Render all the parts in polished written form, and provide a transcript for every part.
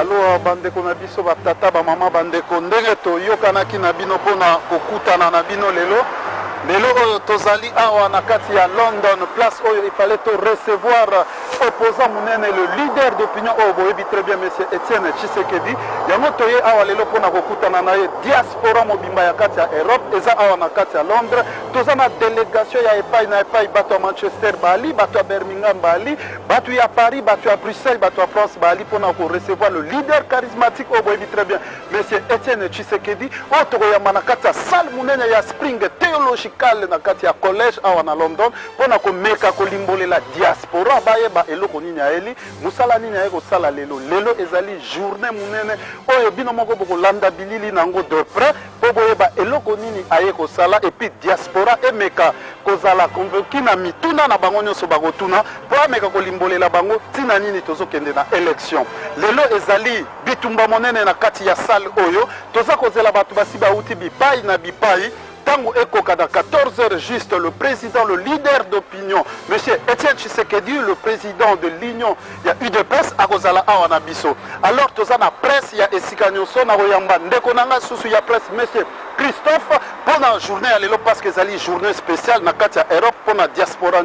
Alo bandeko na biso batata ba mama bandeko ndenge to yokanaki na bino pona kokutana na bino lelo oyo tozali awa na kati ya London, place oyo il fallait to recevoir opposant munene le leader d'opinion oyo boyebi très bien monsieur Etienne Tshisekedi. Yango toye awa lelo pona kokutana na ye diaspora mobimba ya kati ya Europe eza awa na kati ya Londres. Toza na délégation ya epai na epai bato ya Manchester bali, bato ya Birmingham bali, bato ya Paris, bato ya Bruxelles, bato ya France bali pona ko recevoir le leader charismatique oyo boyebi très bien monsieur Etienne Tshisekedi oyo tokoyamba na kati ya salle munene ya Spring Theological na kati ya collège awa na London pona komeka kolimbolela diaspora bayeba eloko nini aeli musala nini aye kosala lelo ezali journée munene oyo bino moko bokolanda bilili nango de près po boyeba eloko nini aye kosala et puis diaspora emeka kozala convaincu na mituna na bango nyonso bakotuna po ameka kolimbolela bango tina nini tozokende na élection lelo ezali bitumba monene na kati ya salle oyo toza kozela bato basi bauti bipai na bipai. Tango Ekoka, 14h juste, le président, le leader d'opinion, M. Etienne Tshisekedi, le président de l'Union, il y a UDPS, à Kozala Awanabiso. Alors, tous la presse, il y a Esikanyoso, Naroyamba, Ndekonanga, Soussou, il y a presse, M. Christophe, pendant la journée, allez parce que c'est une journée spéciale, dans Europe, pendant la diaspora.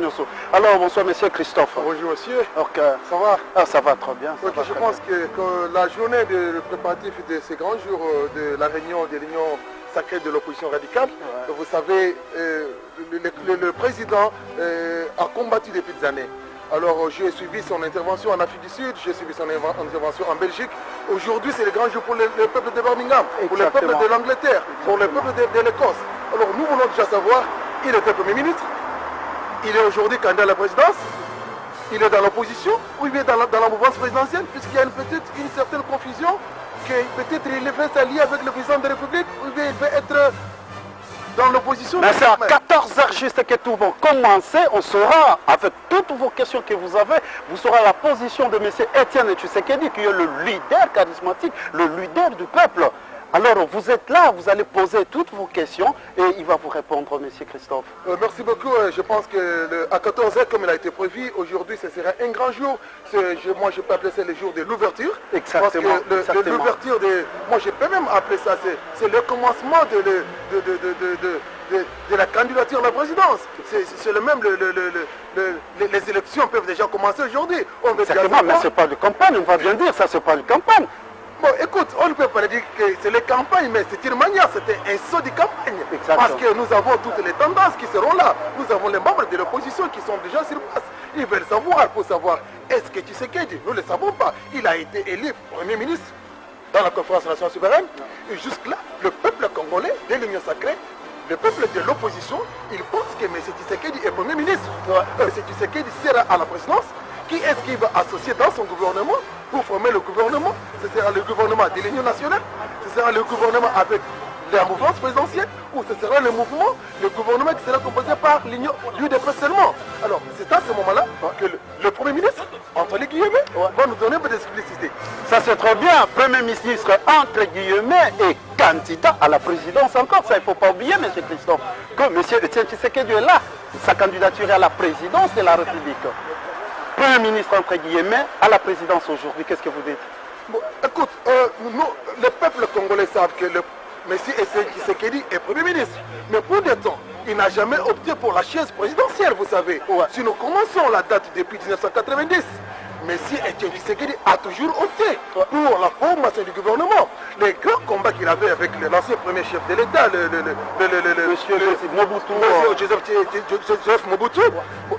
Alors, bonsoir, M. Christophe. Bonjour, monsieur. Ok. Ça va? Ah, ça va très bien. Ok, je pense que la journée de préparatif de ces grands jours de la réunion de l'Union sacrée de l'opposition radicale, ouais. Vous savez, le président a combattu depuis des années. Alors j'ai suivi son intervention en Afrique du Sud, j'ai suivi son intervention en Belgique. Aujourd'hui c'est le grand jour pour le peuple de Birmingham, pour le peuple de l'Angleterre, pour le peuple de l'Écosse. Alors nous voulons déjà savoir, il était Premier ministre, il est aujourd'hui candidat à la présidence, il est dans l'opposition ou il est dans la mouvance présidentielle, puisqu'il y a une certaine confusion, que peut-être il veut s'allier avec le président de la République ou bien il veut être dans l'opposition. Mais c'est à 14h juste que tout va commencer. On saura, avec toutes vos questions que vous avez, vous saurez la position de M. Etienne Tshisekedi, qui est le leader charismatique, le leader du peuple. Alors vous êtes là, vous allez poser toutes vos questions et il va vous répondre, M. Christophe. Merci beaucoup. Je pense que à 14h, comme il a été prévu, aujourd'hui ce sera un grand jour. Moi je peux appeler ça le jour de l'ouverture. Exactement. Parce que l'ouverture moi je peux même appeler ça, c'est le commencement de la candidature à la présidence. C'est le même, les élections peuvent déjà commencer aujourd'hui. Exactement, mais ce n'est pas de campagne, on va bien dire, ça c'est pas de campagne. Bon, écoute, on ne peut pas dire que c'est les campagnes, mais c'est une manière, c'était un saut de campagne. Exactement. Parce que nous avons toutes les tendances qui seront là. Nous avons les membres de l'opposition qui sont déjà sur place. Ils veulent savoir, pour savoir, est-ce que Tshisekedi, nous ne le savons pas, il a été élu Premier ministre dans la conférence nationale souveraine. Et jusque-là, le peuple congolais de l'Union sacrée, le peuple de l'opposition, il pense que M. Tshisekedi est Premier ministre. M. Tshisekedi sera à la présidence. Qui est-ce qu'il va associer dans son gouvernement pour former le gouvernement? Ce sera le gouvernement de l'Union nationale, ce sera le gouvernement avec la mouvance présidentielle ou ce sera le gouvernement qui sera composé par l'UDP seulement. Alors c'est à ce moment-là que le Premier ministre, entre les guillemets, va nous donner un peu d'explicité. Ça c'est très bien, Premier ministre entre guillemets et candidat à la présidence encore, ça il ne faut pas oublier, M. Christophe, que M. Etienne Tshisekedi est là, sa candidature est à la présidence de la République. Premier ministre entre guillemets à la présidence aujourd'hui, qu'est-ce que vous dites? Bon, écoute, le peuple congolais savent que le M. Tshisekedi est Premier ministre. Mais pour des temps, il n'a jamais opté pour la chaise présidentielle, vous savez. Ouais. Si nous commençons la date depuis 1990, M. Etienne Tshisekedi a toujours opté pour la formation du gouvernement. Les grands combats qu'il avait avec l'ancien premier chef de l'État, Monsieur Joseph Mobutu,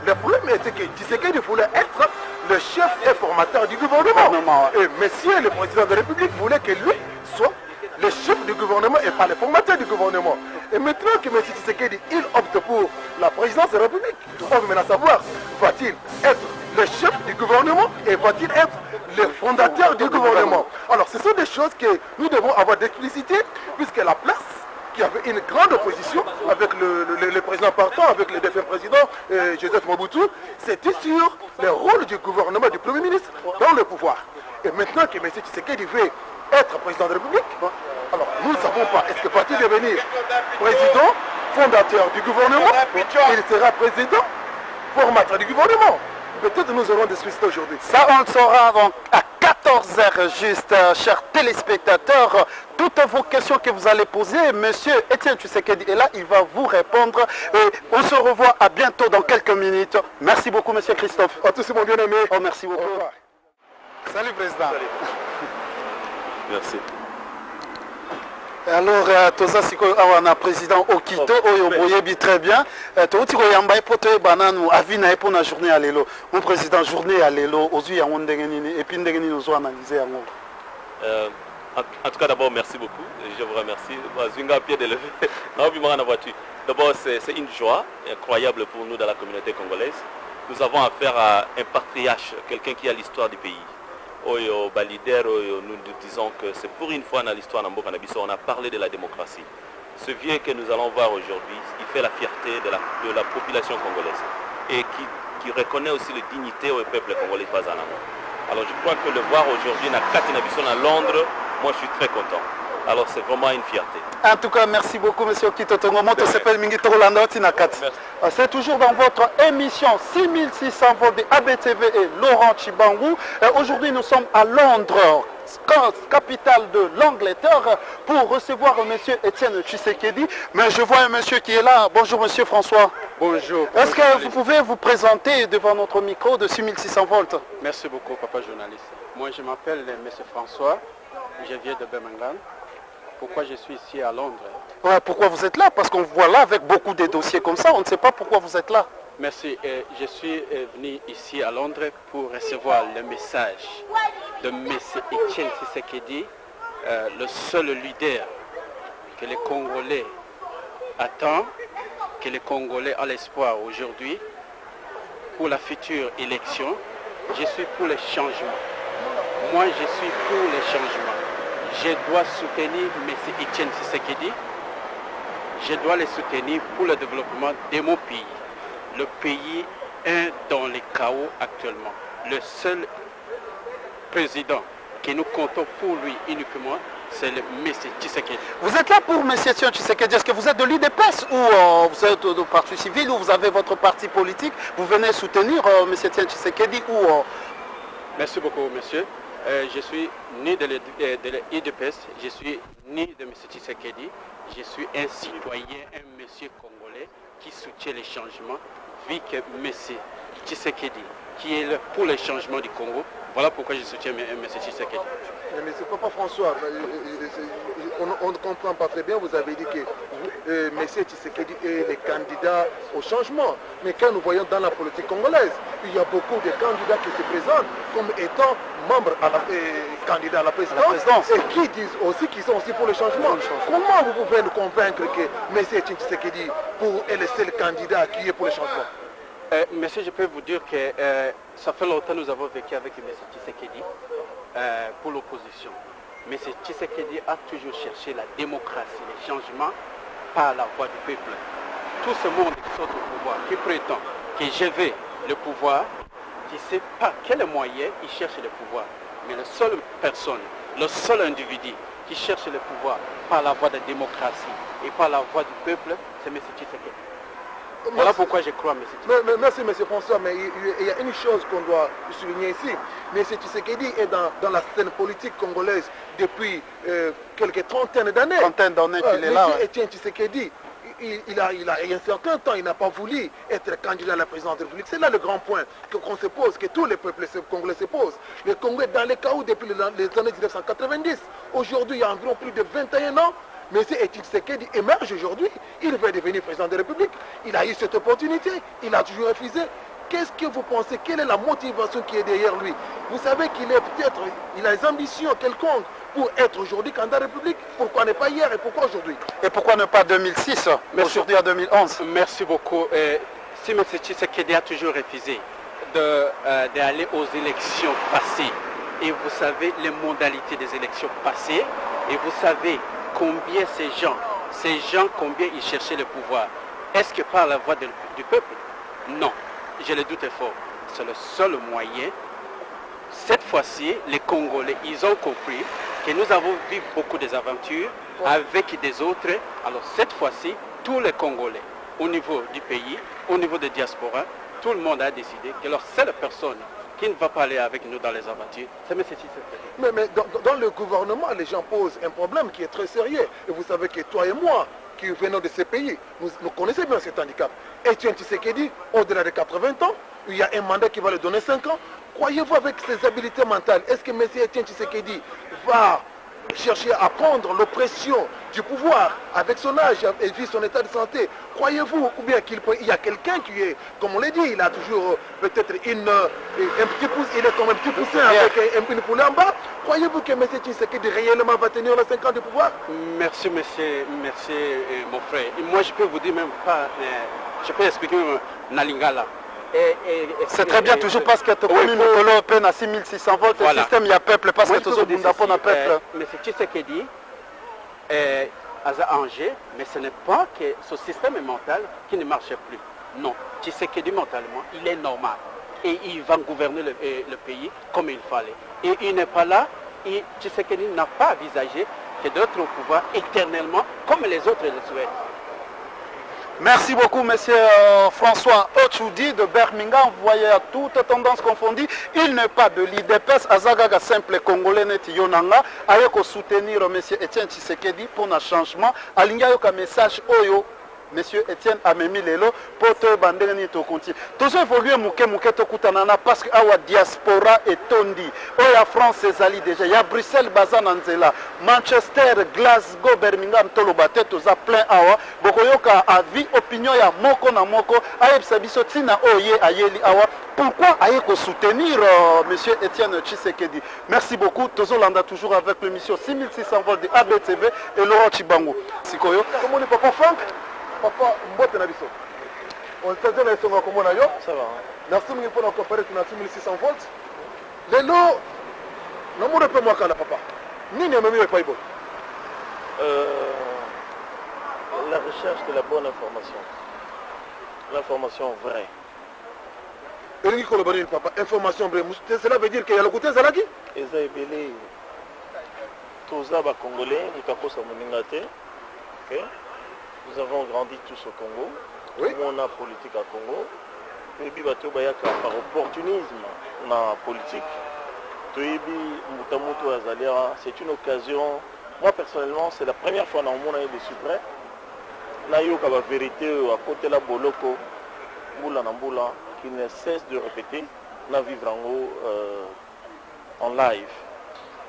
le problème était que Tshisekedi voulait être le chef et formateur du gouvernement. Et monsieur le président de la République voulait que lui soit le chef du gouvernement et pas le formateur du gouvernement. Et maintenant que M. Tshisekedi, il opte pour la présidence de la République, on veut maintenant savoir, va-t-il être le chef du gouvernement et va-t-il être le fondateur du gouvernement? Alors ce sont des choses que nous devons avoir d'explicité, puisque la place qui avait une grande opposition avec le président partant, avec le défunt président Joseph Mobutu, c'était sur le rôle du gouvernement, du Premier ministre dans le pouvoir. Et maintenant que M. Tshisekedi veut être président de la République, alors nous ne savons pas, est-ce que va-t-il devenir président, fondateur du gouvernement, il sera président, formateur du gouvernement? Peut-être nous aurons des suicides aujourd'hui. Ça on le saura avant à 14 14h juste, chers téléspectateurs. Toutes vos questions que vous allez poser, monsieur Etienne Tshisekedi est là, il va vous répondre. Et on se revoit à bientôt dans quelques minutes. Merci beaucoup, monsieur Christophe. À tous, mon bien-aimé. Oh, merci beaucoup. Salut, président. Salut. Merci. Alors, toza sikoyo awa na président Okito oyo boyebi très bien. Touti ko yamba epoto bananu avina epo na journée à lelo. Mon président journée à lelo ozui yango ndenge nini et puis ndenge nini ozo analyser yango. En tout cas, d'abord, merci beaucoup. Je vous remercie. Zwinga pied de lever. D'abord, c'est une joie incroyable pour nous dans la communauté congolaise. Nous avons affaire à un patriarche, quelqu'un qui a l'histoire du pays. Oyo Balider, nous disons que c'est pour une fois dans l'histoire d'Ambo Canabiso, on a parlé de la démocratie. Ce vieux que nous allons voir aujourd'hui, il fait la fierté de la population congolaise et qui reconnaît aussi la dignité au peuple congolais face à l'amour. Alors je crois que le voir aujourd'hui dans Katinabiso à Londres, moi je suis très content. Alors c'est vraiment une fierté. En tout cas, merci beaucoup, monsieur Okito Tongo. Moto s'appelle Mingito Rolanda Tinakat. C'est toujours dans votre émission 6600 volts de ABTV et Laurent Chibangu. Aujourd'hui, nous sommes à Londres, capitale de l'Angleterre, pour recevoir monsieur Etienne Tshisekedi. Mais je vois un monsieur qui est là. Bonjour, monsieur François. Bonjour. Est-ce que vous pouvez vous présenter devant notre micro de 6600 volts? Merci beaucoup, papa journaliste. Moi, je m'appelle monsieur François. Je viens de Birmingham. Pourquoi je suis ici à Londres? Ouais, pourquoi vous êtes là? Parce qu'on vous voit là avec beaucoup de dossiers comme ça. On ne sait pas pourquoi vous êtes là. Merci. Je suis venu ici à Londres pour recevoir le message de M. Etienne Tshisekedi, le seul leader que les Congolais attendent, que les Congolais ont l'espoir aujourd'hui pour la future élection. Je suis pour les changements. Moi, je suis pour les changements. Je dois soutenir M. Etienne Tshisekedi. Je dois les soutenir pour le développement de mon pays. Le pays est dans le chaos actuellement. Le seul président que nous comptons pour lui uniquement, c'est le M. Tshisekedi. Vous êtes là pour M. Tshisekedi. Est-ce que vous êtes de l'UDPS ou vous êtes du parti civil ou vous avez votre parti politique? Vous venez soutenir M. Tshisekedi ou... Merci beaucoup, monsieur. Je suis né de l'UDPS, je suis né de M. Tshisekedi. Je suis un citoyen, un monsieur congolais qui soutient les changements, vu que M. Tshisekedi, qui est pour les changements du Congo, voilà pourquoi je soutiens M. Tshisekedi. Mais c'est Papa François, on ne comprend pas très bien, vous avez dit que M. Tshisekedi est le candidat au changement. Mais quand nous voyons dans la politique congolaise, il y a beaucoup de candidats qui se présentent comme étant membres candidats à la présidence et qui disent aussi qu'ils sont aussi pour le changement. Comment vous pouvez nous convaincre que M. Tshisekedi est le seul candidat qui est pour le changement? Monsieur, je peux vous dire que ça fait longtemps que nous avons vécu avec M. Tshisekedi pour l'opposition. M. Tshisekedi a toujours cherché la démocratie, les changements par la voix du peuple. Tout ce monde qui sont au pouvoir, qui prétend que je vais le pouvoir, qui ne sait pas quel moyen il cherche le pouvoir. Mais la seule personne, le seul individu qui cherche le pouvoir par la voie de la démocratie et par la voie du peuple, c'est M. Tshisekedi. Voilà pourquoi je crois, M. Tshisekedi. Merci, M. François, mais il y a une chose qu'on doit souligner ici. M. Tshisekedi est dans la scène politique congolaise depuis quelques trentaines d'années. Trentaine d'années qu'il est là. M. Etienne Tshisekedi, il a un certain temps, il n'a pas voulu être candidat à la présidence de la République. C'est là le grand point qu'on se pose, que tous les peuples congolais se posent. Le Congo est dans les chaos depuis les années 1990. Aujourd'hui, il y a environ plus de 21 ans. M. Etienne Tshisekedi émerge aujourd'hui. Il veut devenir président de la République. Il a eu cette opportunité. Il a toujours refusé. Qu'est-ce que vous pensez? Quelle est la motivation qui est derrière lui? Vous savez qu'il est peut-être, il a des ambitions quelconques pour être aujourd'hui candidat à la République. Pourquoi ne pas hier et pourquoi aujourd'hui? Et pourquoi ne pas 2006, aujourd'hui à 2011? Merci beaucoup. Si M. Tshisekedi a toujours refusé d'aller aux élections passées, et vous savez les modalités des élections passées, et vous savez combien ces gens combien ils cherchaient le pouvoir, est-ce que par la voix du peuple? Non, je le doute fort. C'est le seul moyen. Cette fois-ci, les Congolais, ils ont compris que nous avons vécu beaucoup d'aventures avec des autres. Alors cette fois-ci, tous les Congolais, au niveau du pays, au niveau des diasporas, tout le monde a décidé que leur seule personne qui ne va pas aller avec nous dans les aventures, c'est M. Tshisekedi. Mais dans le gouvernement, les gens posent un problème qui est très sérieux. Et vous savez que toi et moi, qui venons de ces pays, nous connaissons bien cet handicap. Etienne Tshisekedi, au-delà de 80 ans, il y a un mandat qui va lui donner 5 ans. Croyez-vous avec ses habiletés mentales, est-ce que M. Etienne Tshisekedi va chercher à prendre l'oppression du pouvoir avec son âge et vu son état de santé? Croyez-vous ou bien qu'il y a quelqu'un qui est, comme on l'a dit, il a toujours peut-être un petit pouce, il est comme un petit poussin avec une poule en bas. Croyez-vous que M. Tshisekedi réellement va tenir les 5 ans de pouvoir? Merci, monsieur, merci mon frère. Et moi je peux vous dire même pas, je peux expliquer même Nalingala. C'est très bien, toujours parce que tu as mis le peine à 6600 volts, le système il y a peuple, parce que tu as dit peuple. Mais c'est Tshisekedi à Angers, mais ce n'est pas que ce système mental qui ne marche plus. Non, Tshisekedi mentalement, il est normal. Et il va gouverner le pays comme il fallait. Et il n'est pas là, et Tshisekedi n'a pas envisagé que d'autres au pouvoir éternellement, comme les autres le souhaitent. Merci beaucoup, monsieur François Ochoudi de Birmingham. Vous voyez, à toute tendance confondue, il n'est pas de l'IDPS. Azagaga simple congolais net yonanga. Ayeko soutenir monsieur Etienne Tshisekedi pour un changement. Alinga yoka message oyo. Monsieur Etienne Amemi Lelo, poto bandeni to konti. Toujours évolué mouke to kutanana parce que awa diaspora et tondi. Oya France ezali déjà. Ya Bruxelles bazan anzela. Manchester, Glasgow, Birmingham tolobate toza plein awa. Bokoyoka avis, opinion ya moko na moko. Ayeb sabiso tina oye ayeli awa. Pourquoi ayeko soutenir monsieur Etienne Tshisekedi? Merci beaucoup. Tozolanda toujours avec l'émission 6600 volts de ABTV et Laurent Chibango. Sikoyo. Comment on est Papa Franck? Papa, mbote na biso. On t'a na songa comme na yo. Ça va. Merci mille pour nous comparer na 6600 volts. Lelo, no mo repe moi kala papa. Nini amemi le paibo? La recherche de la bonne information. L'information vraie. Elingi kolobani papa, information vraie. Cela veut dire qu'il y a le côté zalaki? Eza ebele. Toza ba congolais, ikakosa moningate. OK? Nous avons grandi tous au Congo. Oui. On a politique à Congo. Et puis, par opportunisme, on a politique. C'est une occasion. Moi, personnellement, c'est la première fois dans le monde de Suprême. Là, il y a la vérité à côté de la Boloko, qui ne cesse de répéter. On a vivre en live.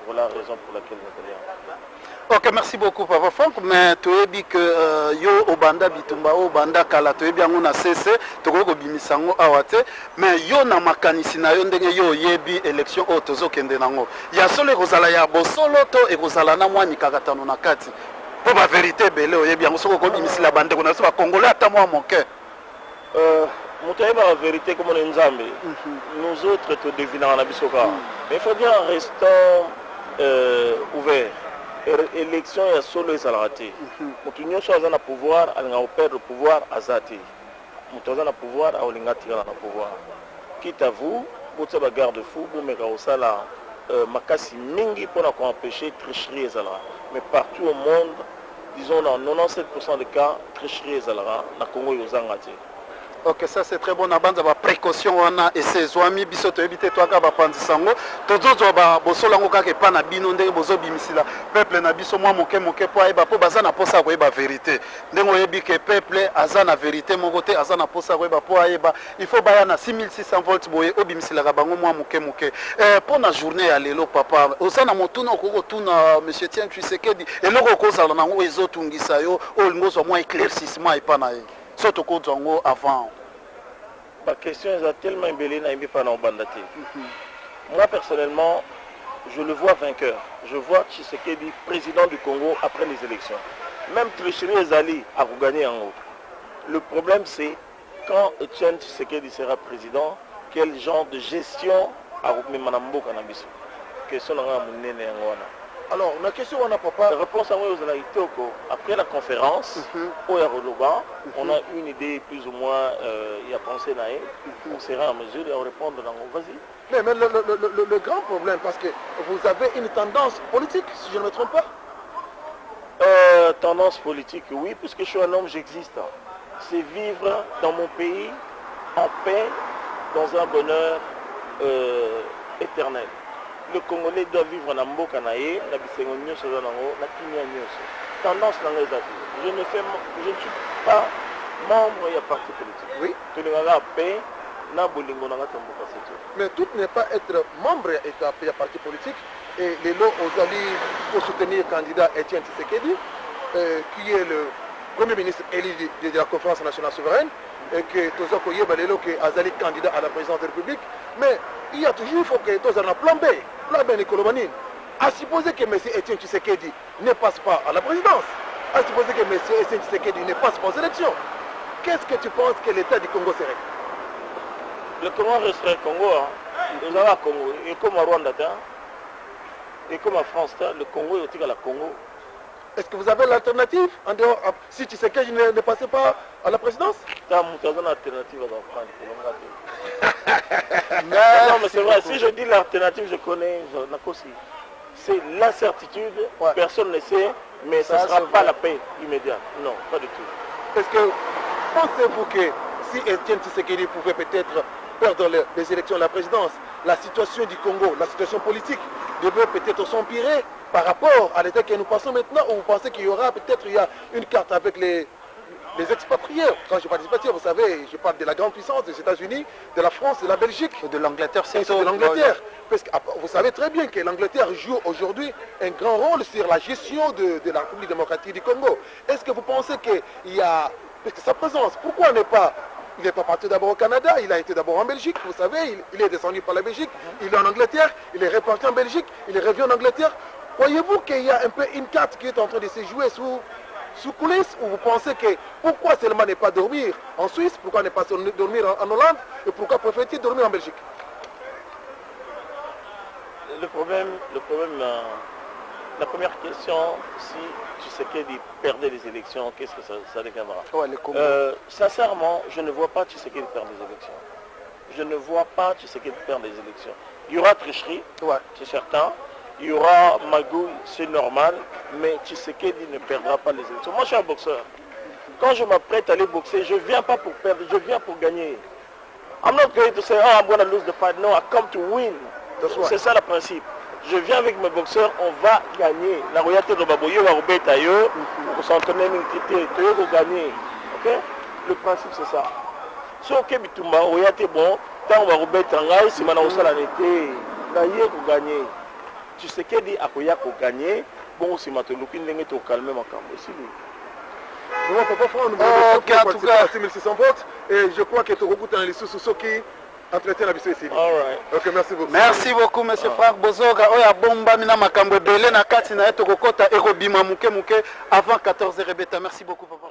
Voilà la raison pour laquelle nous sommes là. Ok, merci beaucoup Papa Franck, mais tu as dit que yo obanda bitumba obanda kala tu as bien on a cessé tu ko bimisango awate mais yo na makanisi na yo ndenge yo yebi élection o tozo kende nango ya solo kozala ya bosolo to e kozala na mwani kakatano na kati po ba vérité belé o yebi yango soko ko bimisila bande kona so ba congolais ata moi moke motaye ba vérité comme on est nzambe nous autres te devinons na bisoka mais il faut bien en restant ouvert. Élection ya solo ezalati. Mutu nyonso aza na pouvoir alinga operdre pouvoir azati. Mutu aza na pouvoir aolingati na pouvoir. Quitte à vous, botsa ba garde-fou pour meka osala makasi mingi pour empêcher tricherie ezala. Mais partout au monde, disons dans 97% des cas, tricherie ezala na Congo yozangati. Ok, ça c'est très bon. Abanda ba précaution wana et ses amis biso to éviter toi ka ba pandisango. Tozozo ba bosolango ka ke pa na bino ndenge bozo bimisila. Peuple na biso moi moke po ayeba po bazana posa ko yeba vérité. Ndengo yebi ke peuple azana vérité mon côté azana posa ko yeba po ayeba. Il faut baya na 6600 volts boye obimisila ka bango moi moke. Pour na journée ya lelo papa, osana motuna okoko tuna monsieur Etienne Tshisekedi et loko kozala nango ezotungisa yo o lingozo moi éclaircissement et pas na ye. Surtout avant. La question est tellement embellée. Moi personnellement, je le vois vainqueur. Je vois Tshisekedi président du Congo après les élections. Même Tricherie Ezali a gagné en haut. Le problème c'est quand Etienne Tshisekedi sera président, quel genre de gestion a gagné Manambo Cannabis. Question alors, la question on a papa. La réponse à moi après la conférence, au Yaroloba, on a une idée plus ou moins, il y a pensé naïe, on sera en mesure de répondre dans mon vas-y. Mais le grand problème, parce que vous avez une tendance politique, si je ne me trompe pas. Tendance politique, oui, puisque je suis un homme, j'existe. C'est vivre dans mon pays, en paix, dans un bonheur éternel. Le Congolais doit vivre en Mboka naye, na bisengo nyonso zanango, na kimia nyonso. Tendance dans les affaires. Je ne suis pas membre de parti politique. Oui. Tu ne vas pas paix, na bolingo na ngata mboka c'est tout. Mais tout n'est pas être membre de parti politique. Et les lots aux alliés pour soutenir le candidat Etienne Tshisekedi, qui est le Premier ministre élu de la Conférence nationale souveraine, et que tous les lots qui est candidat à la présidence de la République. Mais il y a toujours, il faut que tous un plan B, Nicolomani. À supposer que M. Etienne Tshisekedi ne passe pas à la présidence, à supposer que M. Etienne Tshisekedi ne passe pas aux élections, qu'est-ce que tu penses que l'État du Congo serait? Le Congo resterait Congo, hein. Nous avons Congo, et comme à Rwanda, et comme à France, le Congo est égal à Congo. Est-ce que vous avez l'alternative en dehors, si Tshisekedi ne passait pas à la présidence? Tu as une alternative à prendre. Non, mais c'est vrai, si je dis l'alternative, je connais Nakosi. C'est l'incertitude, personne ne sait, mais ça ne sera pas la paix immédiate. Non, pas du tout. Est-ce que pensez-vous que si Etienne Tshisekedi pouvait peut-être perdre les élections à la présidence, la situation du Congo, la situation politique devrait peut-être s'empirer par rapport à l'état que nous passons maintenant, ou vous pensez qu'il y aura peut-être une carte avec les expatriés? Quand je parle d'expatriés, vous savez, je parle de la grande puissance des États-Unis, de la France, de la Belgique, de l'Angleterre, c'est de l'Angleterre. Parce que vous savez très bien que l'Angleterre joue aujourd'hui un grand rôle sur la gestion de la République démocratique du Congo. Est-ce que vous pensez qu'il y a, parce que sa présence, pourquoi il n'est pas parti d'abord au Canada, il a été d'abord en Belgique, vous savez, il est descendu par la Belgique, il est en Angleterre, il est reparti en Belgique, il est revenu en Angleterre. Croyez-vous qu'il y a un peu une carte qui est en train de se jouer sous coulisses, ou vous pensez que pourquoi seulement ne pas dormir en Suisse, pourquoi ne pas dormir en Hollande, et pourquoi préfère-t-il dormir en Belgique? Le problème, la première question, si Tshisekedi perdait les élections, qu'est-ce que ça deviendra? Sincèrement, je ne vois pas Tshisekedi perdre les élections. Je ne vois pas Tshisekedi perdre les élections. Il y aura tricherie, c'est certain. Il y aura magouille, c'est normal, mais Tshisekedi ne perdra pas les élections. Moi, je suis un boxeur. Quand je m'apprête à aller boxer, je ne viens pas pour perdre, je viens pour gagner. I'm not going to say, oh, I'm going to lose the fight. No, I come to win. C'est ça le principe. Je viens avec mes boxeurs, on va gagner. La royauté de Baboyo va rebêter ailleurs, on s'entraîner une critique, on va gagner. Ok? Le principe, c'est ça. Si on a bitumba, royauté bon, tant on va rebêter en rail, si maintenant on s'en a été, gagner pour gagner. Tu sais qu'il dit à Koya pour gagner, bon, si maintenant l'opinion n'est pas calme, ma camp aussi. Nous ne pouvons pas faire un numéro de 6600 votes, et je crois que tu recoutes dans les sous-sous qui entretient la vie ici. Ok, merci beaucoup. Merci beaucoup, monsieur Franck Bozoga. Oya bomba mina makambo belé na kati na eto kokota ekobima muke muke avant 14h rebeta. Merci beaucoup, papa.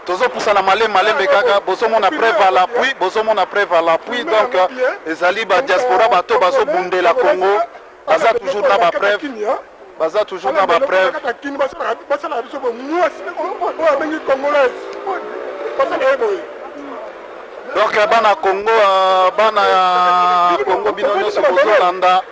Tozo poussana malé kaka bozo mona preuve à l'appui donc ezali ba diaspora bato bazo bundela Congo baza toujours na ba preuve donc bana Congo bino nyonso bozolanda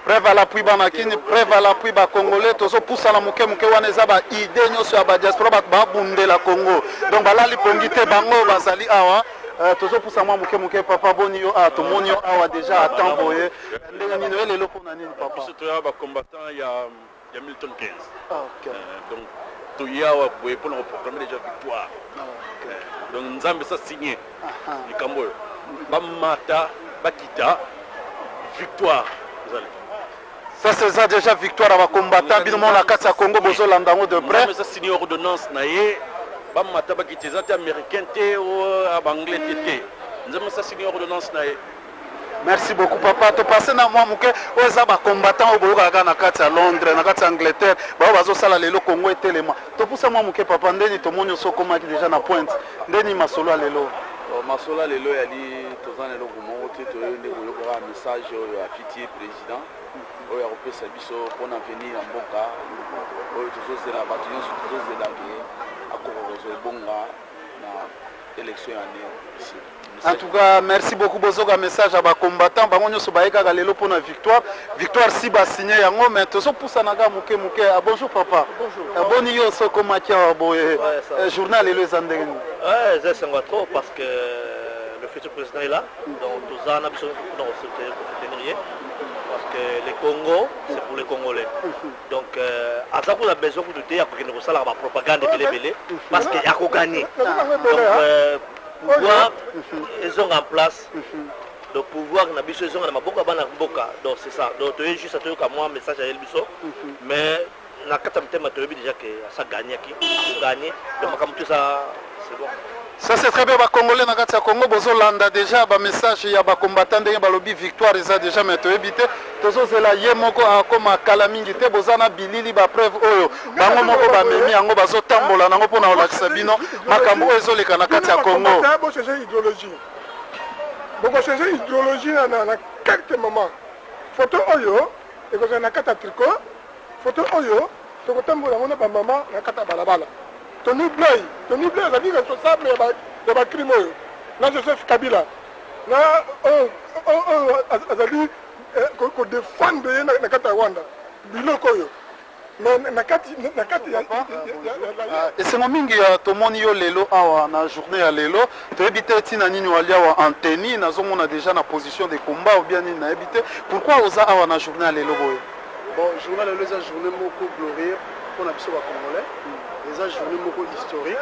preuve à l'appui banakini, preuve à l'appui ba congolais, tozo poussa la muke wana eza ba idée nyonso ya ba diaspora ba bundela Congo. Donc balali pongite bango bazali awa tozo poussa mwa muke papa boni yo a tomoni yo awa déjà à temps boye. Ndenge nini lelo pona nini papa? C'est toi ba combattant il y a Milton 15. OK. Donc toyawa boye pour proclamer déjà victoire. Donc Nzambe ça signé. Du Camboyo. Bamata bakita victoire. Ça c'est ça déjà victoire à combattant bino na kati Congo bozo landango de près. Mais ça signé ordonnance na ye ba mata ba kitezati américain té ou anglais té. Nzama ça signé ordonnance na ye. Merci beaucoup papa. To passer na moi muke oza ba combattant au boka na kati à Londres na kati Angleterre ba bazo sala lelo Congo etelema. To poussa moi muke papa ndeni to monyo so koma déjà na pointe. Ndeni masolo lelo. Masola lelo yali tozana lelo kumongo te to yende koyoka message oyo afiti président oyo akopesa biso mpona venir na mboka oyo tozozela bato nyonso tozozela ke akokokozo ebonga na élection ici. En tout cas, merci beaucoup Bozoga message à bas combattants. Bango nyoso baeka galelo pour la victoire. Victoire si ba signé yango mais tozo poussa naga muke muke. Bonjour papa. Bonjour. Boni yo so komakia boye. Journal et les andeng. Ouais, c'est trop parce que le futur président est là. Donc tout ça on a besoin de nous soutenir parce que les Congo c'est pour les Congolais. Donc à ça on a besoin de dire que nous ça la propagande que les parce qu'il y a qu'à gagner. Donc pouvoir ils ont en place le pouvoir na biso ils ont na maboka bana boka donc c'est ça donc tu es juste à toi comme moi message à Elbiso mais na kata mtema tu déjà que ça gagne qui gagner donc comme tout ça c'est bon. Ça c'est très bien ba Congolais na kati ya Congo bozo landa déjà ba message ya ba combattant ndenge ba lobby victoire ça déjà mais tu éviter tozo zela ye moko akoma kala mingi te bozana bilili ba preuve oyo bango moko ba memi yango bazo tambola nango pona olakisa bino makambo ezo leka na kati ya Congo. Bo changer idéologie. Boko changer idéologie na quelques moments. Photo oyo et que na kata tricot. Photo oyo to ko tambola ngona ba mama na kata balabala. Tony Blair, la vie responsable de ma crime. Là, Joseph Kabila. Là, Azali, qu'on défend de Katawanda. Bilokoyo. Et c'est mon mingi tomoni yo lelo awa na journée ya lelo to ebité tina nini walia wa anteni nazo mona déjà na position de combat ou bien ni na ebité pourquoi oza awa na journée ya lelo boye bon journée lelo eza journée moko glorieuse pour na biso ba congolais eza journée moko historique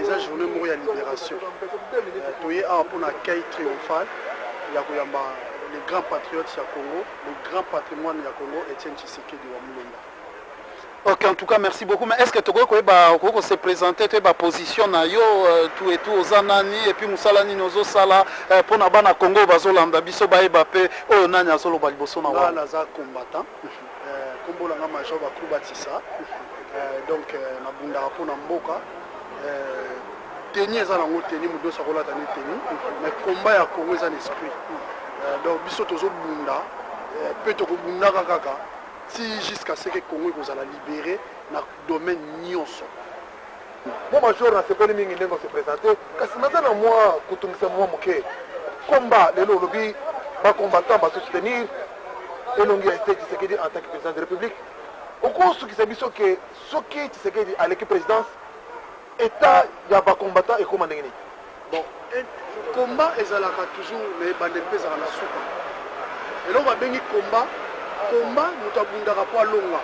eza journée moko ya libération toye awa pour na accueil triomphal ya koyamba les grands patriotes ya Congo le grand patrimoine ya Congo Etienne Tshisekedi wa Mulonda. Ok, en tout cas, merci beaucoup. Mais est-ce que tu peux se présenter, tu position tout et tout aux anani et puis Moussalani nozo sala pour na bana Congo bazolanda biso bae bape o nanya solo baliboso na wa za combattant kombo langa major ba Koubatissa donc na bunda pour na mboka tenir za nango tenir mudo sa kola tani tenir mais combat ya Congo za l'esprit donc biso tozo bunda peut to bunda kaka si jusqu'à ce que le Congo soit libéré dans le domaine nyonso. Moi, major, na sepeli mingi ndengo se présenter. Kasi natana moi kutumisa moi moke. Combat le lobby ba combattant ba soutenir elongi a Tshisekedi en tant que président de la République. Au cours ce qui s'est biso que ce qui Tshisekedi à l'équipe présidence état ya ba combattant et comment ndengeni. Bon, combat ezalaka toujours mais bande pesa na souka. Et là on va bengi combat nous avons pas longa.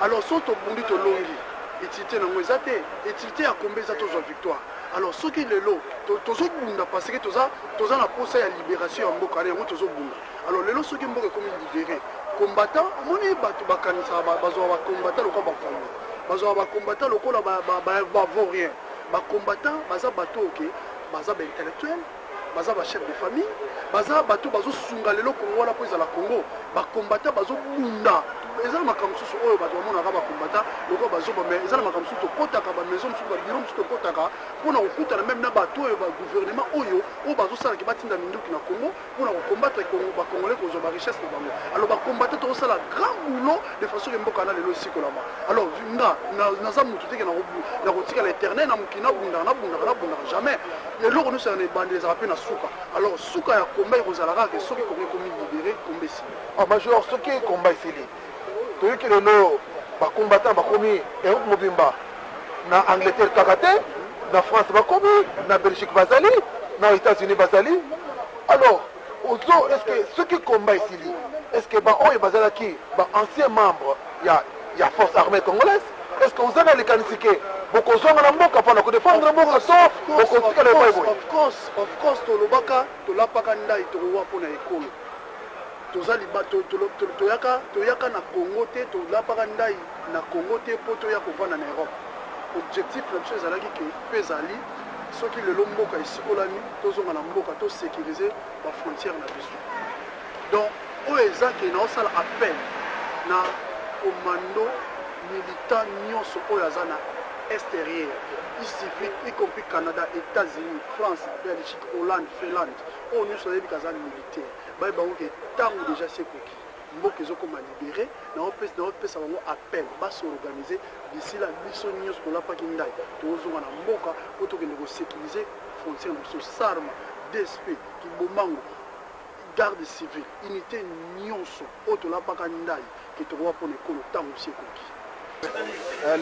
Alors si tu bundi to longi, utilité na ngweza te, utilité à combien ça tozo victoire. Alors ce qui le lot, tozo bunda parce que toza na posa ya libération en mboka yango tozo bunda. Alors le lot ce qui mboka comme libéré. Combattant, moni batu bakanisa bazo ba combattant lokwa ba famille. Bazo ba combattant lokwa ba vaurien. Ba combattant baza bato OK, baza ba intellectuel. Baza ba chef de famille, baza bato bazo sunga lelo Congo la poza la Congo, ba combattant bazo bunda. Ezala makamsu so oyo bato mona ka ba combattant, loko bazo ba mais ezala makamsu to kotaka ba maison so ba bureau so to kotaka, pona okuta na même na bato oyo ba gouvernement oyo o bazo sala ki batinda minduki na Congo, pona ko combattre Congo ba congolais ko zo ba richesse na bango. Alors ba combattant to sala grand boulot de façon que mboka na lelo siko lama. Alors na za mutu teke na kotika l'éternel na mukina bunda jamais. Lelo nous c'est une bande des rappels na suka. Alors suka ya combat kozalaka que soki Congo comme libéré combat ici. Ah major soki combat ici. Toyo ki lelo ba combattant ba komi Europe mobimba na Angleterre kakate na France ba komi na Belgique bazali na États-Unis bazali. Alors ozo est-ce que ceux qui combat ici est-ce que ba oyo bazala ki ba ancien membre ya force armée congolaise est-ce que vous avez les canisiqués beaucoup zonga na mboka pour na défendre mboka sauf beaucoup tika le boy of course to lobaka to lapaka ndai to wa pona ekolo tozali bato toyaka na Congo te to lapaka ndai na Congo te po to ya kovana na Europe objectif la chose ezalaki ke pezali soki lelo mboka esikolani tozonga na mboka to sécuriser ba frontière na biso donc oyo ezaki na osala appel na commando militant nyonso oyo aza na extérieur ici y compris Canada, États-Unis, France, Belgique, Hollande, Finlande. On nous sommes des militaires. Bah que tant déjà c'est coquille. mboka ezokoma libéré naopesa bango appel basorganize d'ici là biso nyonso tolapaki ndai tozonga na mboka po tokende kosécuriser frontière na biso sarma DSP kibomango garde civile unité nyonso oyo tolapaka ndai ke tokoba mpona ekolo ntango osi ekoki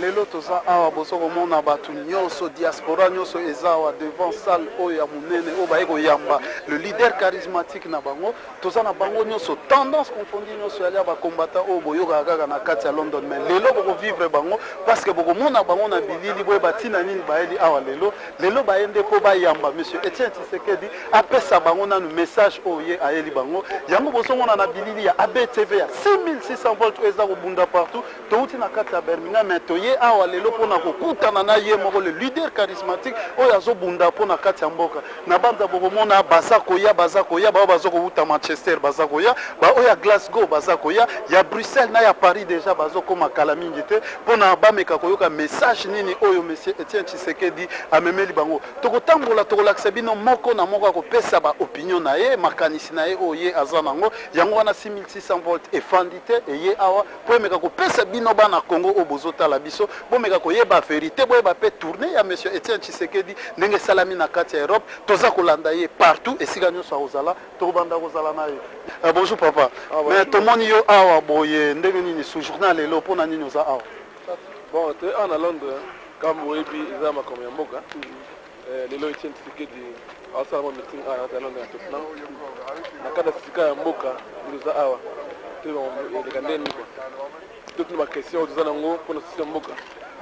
lelo toza awa boso komona bato nyonso diaspora nyonso eza awa devant salle oyo ya monene oyo baye koyamba le leader charismatique na bango toza na bango nyonso tendance confondi nyonso yali ya bakombata oyo boyokaka kaka na kati ya London mais lelo bokovivre bango parce que bokomona bango na bilili boye batina nini bayeli awa lelo baye nde mpo bayamba monsieur Etienne Tshisekedi apesa bango nanu message oyo ye ayeli bango yango bozomona na bilili ya ABTV ya 6600 volts oyo eza kobunda partout touti na kati ya Birmingham mais toye awa lelo mpona kokutana na ye moko le leader charismatique oyo azobunda mpona kati ya mboka na banda bokomona baza koya bao baza kowuta Manchester baza koya baoyo ya Glasgow baza koya ya Bruxelles na ya Paris déjà bazokoma kala mingi te mpona bameka koyoka message nini oyo monsieur Etienne Tshisekedi amemeli bango tokotambola tokolakisa bino moko na moko akopesa baopinion na ye makanisi na ye oyo ye aza nango yango wana 6600 volts efandi te eye awa po emeka kopesa bino bana Congo oyo bozotala biso bomeka koyeba vérité boyeba pe tourner ya monsieur Etienne Tshisekedi ndenge esalami na kati ya Europe toza kolanda ye partout esika nyonso akozala tokobanda kozala na ye bonjour papa mais tomoni yo awa boye ndenge nini su journal lelo mpona nini oza awa bon te awa na Londres kambo oyebi eza makambo ya mboka lelo Etienne Tshisekedi asalama meeting awa na Londres ya Tottenham na kati ya sika ya mboka oza awa te eleka ndeni kwa toute ma question aux anango pour notre mboka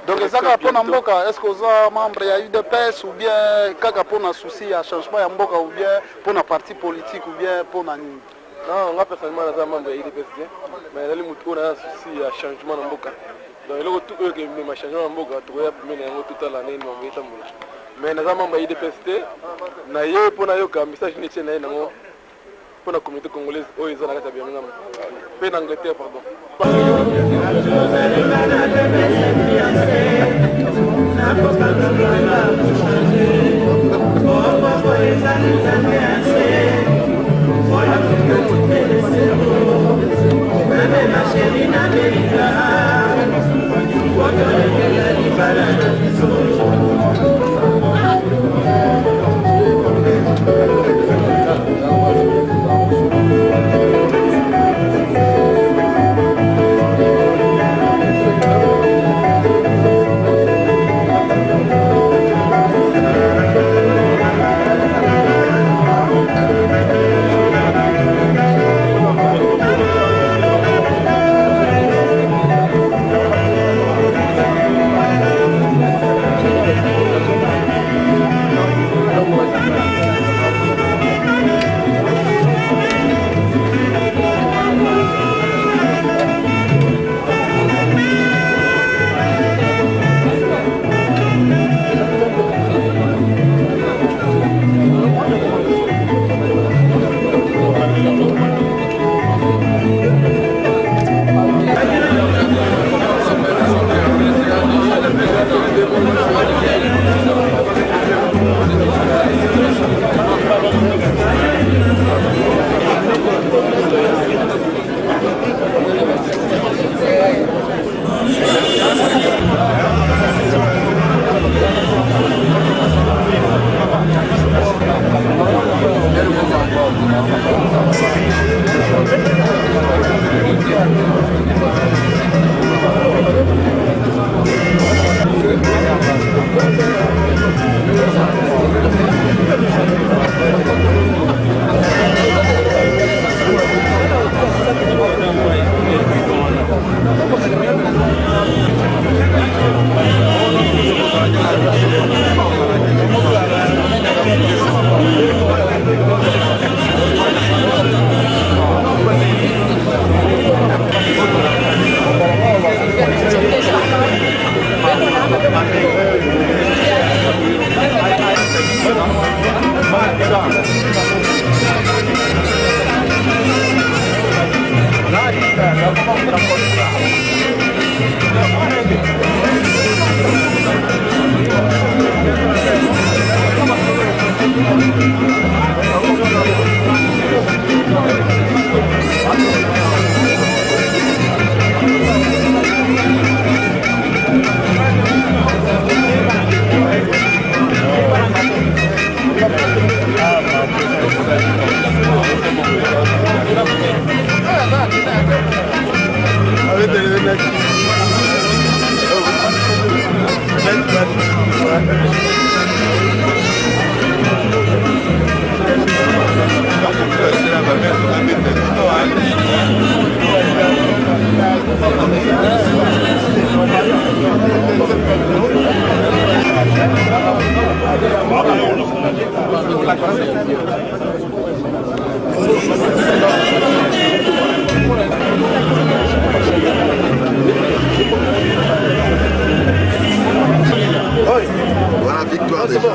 donc ezaka mpona mboka est-ce que oza membre ya UDPS ou bien kaka mpona souci ya changement ya mboka ou bien mpona parti politique ou bien mpona nini non nga personnellement naza membre ya UDPS mais nali mutu oyo naza souci ya changement na mboka donc eloko tu oyo kemema changement na mboka tokoya pemene yango totala nini mambo etambola mais naza membre ya UDPS te na ye mpona yoka message netie na ye nango pour la communauté congolaise oyo eza na kati ya Birmingham mpe na Angleterre pardon c'est bon.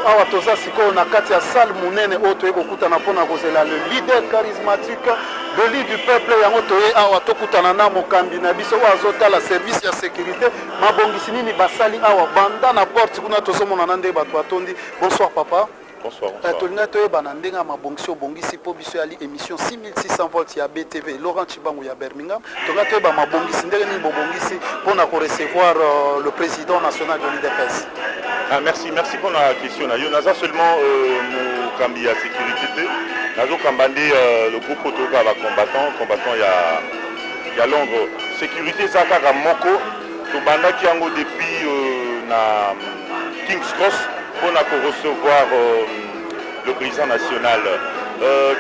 awa toza sikoyo na kati ya salle munene oyo toye kokutana mpona kozela le leader charismatique de l'île du peuple yango toye awa tokutana na mokambi na biso oyo azotala service ya sécurité mabongisi nini basali awa banda na porte kuna tozomonana nde bato batondi. Bonsoir papa. Bonsoir. Tolinga toyebana ndenge mabongisi obongisi mpo biso yali émission 6600 volts ya BTV Laurent Chibangu ya Birmingham. Tolinga toyeba mabongisi ndenge nini bobongisi mpona korecevoir le président national de l'UDPS. Ah, merci pour la question. Yo naza seulement mokambi ya sécurité. Nazo kambandi le groupe Otoka va combattant ya Londres. Sécurité ça kaka moko to bandaki yango depuis na King's Cross pour recevoir le président national.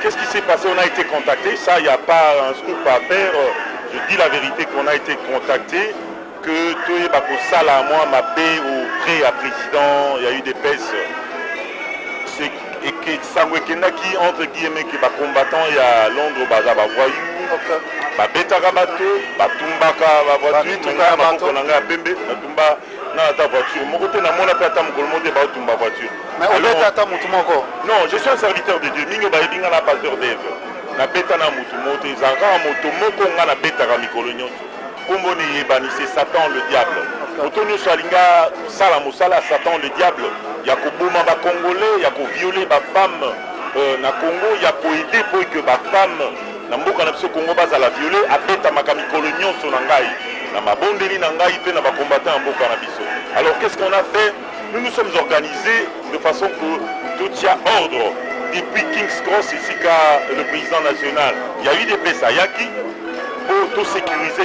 Qu'est-ce qui s'est passé? On a été contacté, ça il n'y a pas un scoop à faire. Je dis la vérité qu'on a été contacté. Que tout est bako sala moi ma paix au pré à président, il y a eu des baisses et que Sangwekenaki entre guillemets qui va combattant il y a Londres baza ba voyou ba betaka bato ba tumbaka ba voiture tunga ba konanga bembe na tumba na ta voiture mon côté na mona pa ta mokolo monte ba tumba voiture mais on beta ta mutu moko. Non, je suis un serviteur de Dieu mingo ba ebinga na pasteur d'Ève na beta na mutu moto ezaka moto moko nga na betaka mikolo nyonso. C'est Satan le diable. Otonyo Salinga, Sala Moussala, Satan le diable. Il y a Kobouma ba Congolais, il y a violer ba femme na Congo, il y a aider pour que ba femme na mboka na biso Congo baza la violer, abeta makami kolonyo sonangai. Na mabondeli nangai pe na ba combattant mboka na biso. Alors qu'est-ce qu'on a fait? Nous nous sommes organisés de façon que tout y a ordre. Depuis King's Cross ici le président national, il y a eu des Pessayaki. Pour tout sécuriser,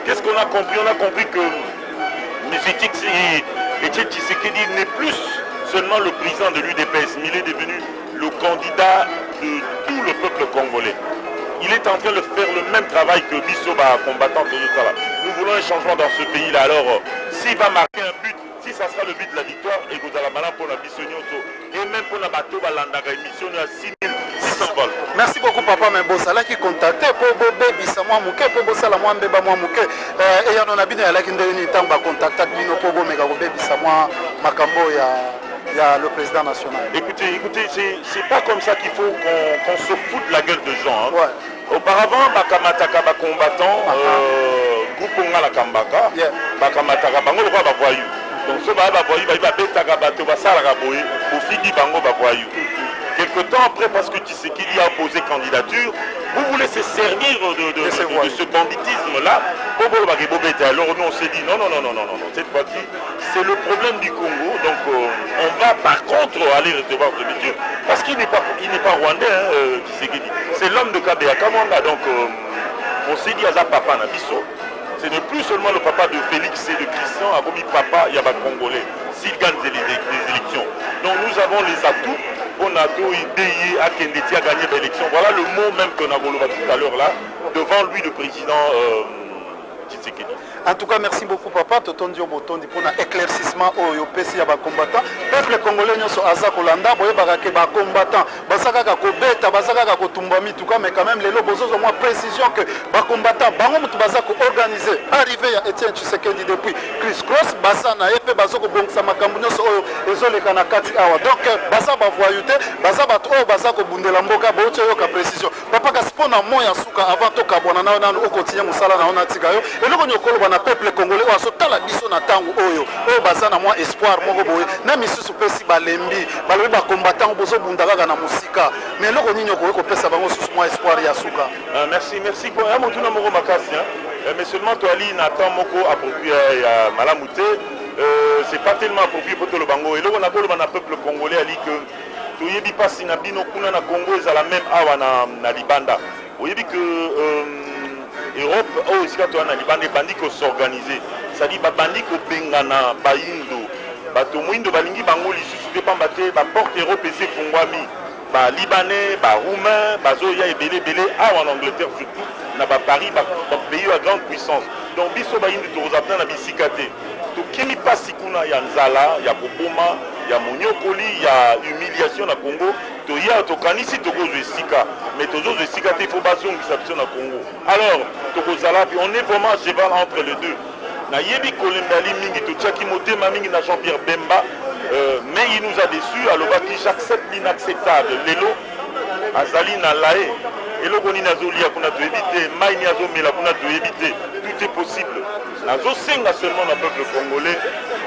qu'est-ce qu'on a compris? On a compris que M. Tshisekedi n'est plus seulement le président de l'UDPS, mais il est devenu le candidat de tout le peuple congolais. Il est en train de faire le même travail que Bissoba, combattant de l'Utala. Nous voulons un changement dans ce pays là. Alors, s'il va marquer un but, si ça sera le but de la victoire, et vous allez malin pour la Bissonioso, et même pour la bateau, Balandaga, émission à 6600 volts. Merci beaucoup papa mais bosala qui contacté pour bobebisa mwa muke pour bosala mwa mbeba mwa muke et ya nona bino yalaki ndeni tamba contacta bino pour bomeka bobebisa mwa makambo ya le président national. Écoutez, c'est pas comme ça qu'il faut qu'on se foute de la gueule de gens. Hein. Ouais. Auparavant, bakamataka ba combattant groupe ngala kambaka, bakamataka bango le ba voyou. Donc ce ba voyou ba betaka bato ba sala ka boye, au fidi bango ba voyou. Quelque temps après, parce que Tshisekedi a posé candidature, vous voulez se servir de ce banditisme-là. Alors nous on s'est dit non, cette fois-ci, c'est le problème du Congo. Donc on va par contre aller recevoir ce monsieur. Parce qu'il n'est pas rwandais, hein, Tshisekedi. C'est l'homme de Kabea Kamanda. Donc on s'est dit à ça papa Nabiso. Ce n'est plus seulement le papa de Félix et de Christian, a commis papa Yaba Congolais, s'il gagne les élections. Donc nous avons les atouts. On a tout idée à Kendeti a gagné l'élection. Voilà le mot même qu'on a voulu tout à l'heure là. Devant lui, le président Tshisekedi. En tout cas, merci beaucoup papa. Totondi Obotondi pour l'éclaircissement au PC à combattant. Peuple congolais nyoso aza kolanda boye barake ba combattant. Basaka ka kobeta, basaka ka kotumbami tout cas mais quand même les lobos ont moins précision que ba combattant bango mutu bazako organiser arrivé à Etienne Tshisekedi depuis Chris Cross basana epe bazoko bongisa makambo nyoso oyo ezoleka na kati awa. Donc basa ba voyouté, basa ba to bazako bundela mboka boche yo ka précision. Papa ka spona moya suka avant to kabona na na o continuer musala na ona tigayo. Eloko nyokolo bana peuple congolais oso tala biso na tango oyo baza na moi espoir moko boye na misusu pesi balembi balobi ba combattant bozo bundaka na musika mais eloko nini ko pesa bango susu moi espoir ya suka. Merci pour ya motuna moko makasi mais seulement to ali na temps moko approprié ya malamute c'est pas tellement approprié pour tout le bango eloko na kolo bana peuple congolais ali que toyebi pasi na bino kuna na Congo ezala même awa na libanda oyebi que Europe, oh, ici, quand on a les bandits qui s'organisent, c'est-à-dire les bandits qui bengana, bayindo, bato mwindo balingi bango lisusu pe pambate ba porte Europe et c'est Kongwami, ba Libanais, ba Roumain, ba Zoya et belé en Angleterre surtout, na ba Paris, ba pays à grande puissance. Donc biso bayindo to rozapna na bisikate. To kemi pasi kuna ya nzala, ya boboma, ya monyokoli, ya humiliation na Congo. Ya tokanisi tokozwe esika mais tokozwe esika te faut bazongisa biso na Congo. Alors tokozala on est vraiment à cheval entre les deux. Na yebi kolembali mingi totiaki motema mingi na Jean-Pierre Bemba mais il nous a déçus alobaki j'accepte l'inacceptable lelo azali na lae eloko nini azolia kuna toyebi te mai ni azomela kuna toyebi te tout est possible nazosenga seulement na peuple congolais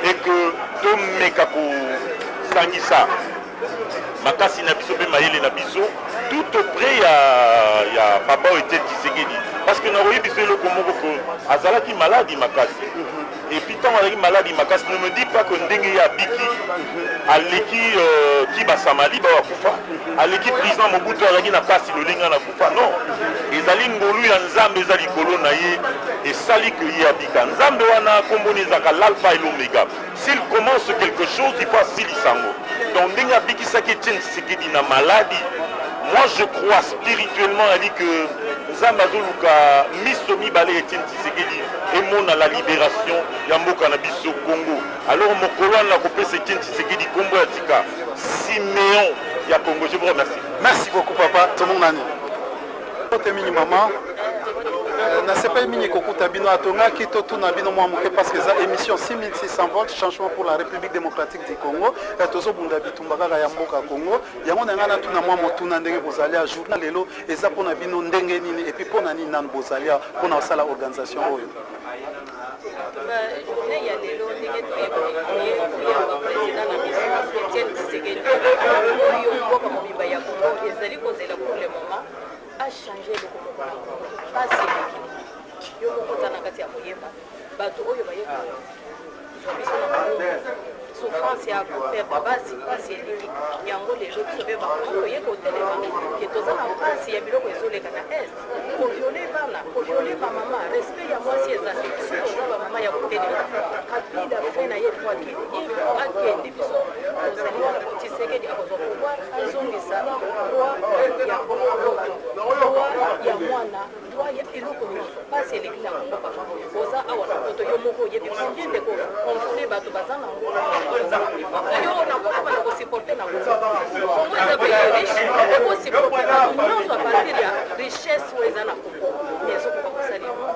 et que tomeka kosangisa makasi na biso pe mayele na biso tout auprès ya papa était Tshisekedi parce que na royi biso eloko moko ko azalaki maladi makasi et puis tant azalaki maladi makasi ne me dis pas que ndenge ya biki aleki ki basamali bakufa aleki président Mobutu azalaki na pasi lolenga na kufa non ezali ngolu ya nzambe ezali kolo na ye esali que ye abika nzambe wana komboni ezaka l'alpha et l'oméga s'il commence quelque chose il faut asilisango donc ndenge abikisaki Etienne Tshisekedi na maladie moi je crois spirituellement elle dit que nzambe azoluka miso mibale Etienne Tshisekedi emona la libération ya mboka na biso Congo alors mokolo wana kopesa Etienne Tshisekedi kombo ya tika Siméon ya Congo. Je vous remercie. Merci beaucoup papa tomonani temini maman na sepa mini kokuta bino atonga kito tuna bino mwa muke parce que za émission 6600 volts changement pour la République démocratique du Congo tozo bunda bitumba kaka ya mboka Congo yango na ngana tuna mwa motuna ndenge bozali a journal lelo eza pona bino ndenge nini et puis pona nini nan bozali pona sala organisation oyo journée ya lelo ndenge toyebi président na biso Etienne Tshisekedi oyo mboka mobimba ya Congo ezali kozela pour le moment a changé le Congo pas si yo kokota na kati ya moyemba bato oyo bayeba biso na souffrance ya koperdre basi eliki yango lelo biso mpe bakoye kotelema ke toza na mpasi ya biloko ezoleka na est koviole bana koviole bamama respect ya mwasi ezali toza bamama ya kotelema kabila fe na ye po akende biso tozali wana Tshisekedi akozwa pouvoir azongisa droit ya droit ya mwana droit ya eloko nyonso mpasi eleki na kongo papa oza awa na poto yo moko oyebi biso ndeko konfle bato baza na yo na kongo bana kosupporte na kongo kongo eza pays riche ekosupporte bato nyonso a partir ya richesse oyo eza na kongo mais ezokoka kosalima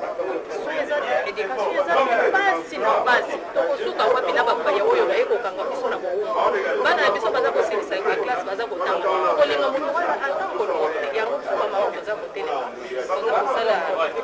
so eza éducation eza mpasi na mpasi tokosuka wapi na bapaya oyo baye kokanga biso na mowumba bana na biso baza kosilisa baklasse baza kotanga kolinga moto wana ata kolongo te yango biso bamama toza kotelema toza kosala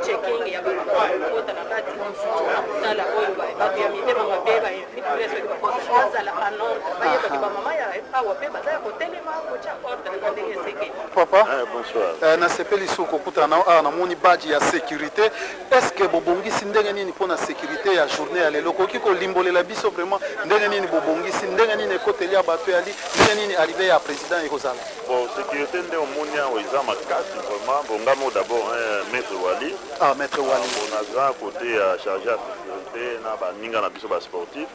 checking ya bakota na kati na kosala oyo bato ya mitema mabe bainfiltre soki bazala anordre bayebaki bamama ya awa mpe baza ya kotelema kotya ordre na ndenge eseke papa bonsoir nasepeli su kokutana awa namoni badge ya sécurité est-ce que bobongisi ndenge nini mpona sécurité ya journée ya lelo koki kolimbolela biso vraiment ndenge nini bobongisi ndenge nini ekoteli ya bato yali ndenge nini arrivé ya président ekozala bon sécurité nde omoni awa eza makasi vraiment bongamo d'abord maître Wali maître Wali bonaza côté ya chargé ya sécurité na baninga na biso basportif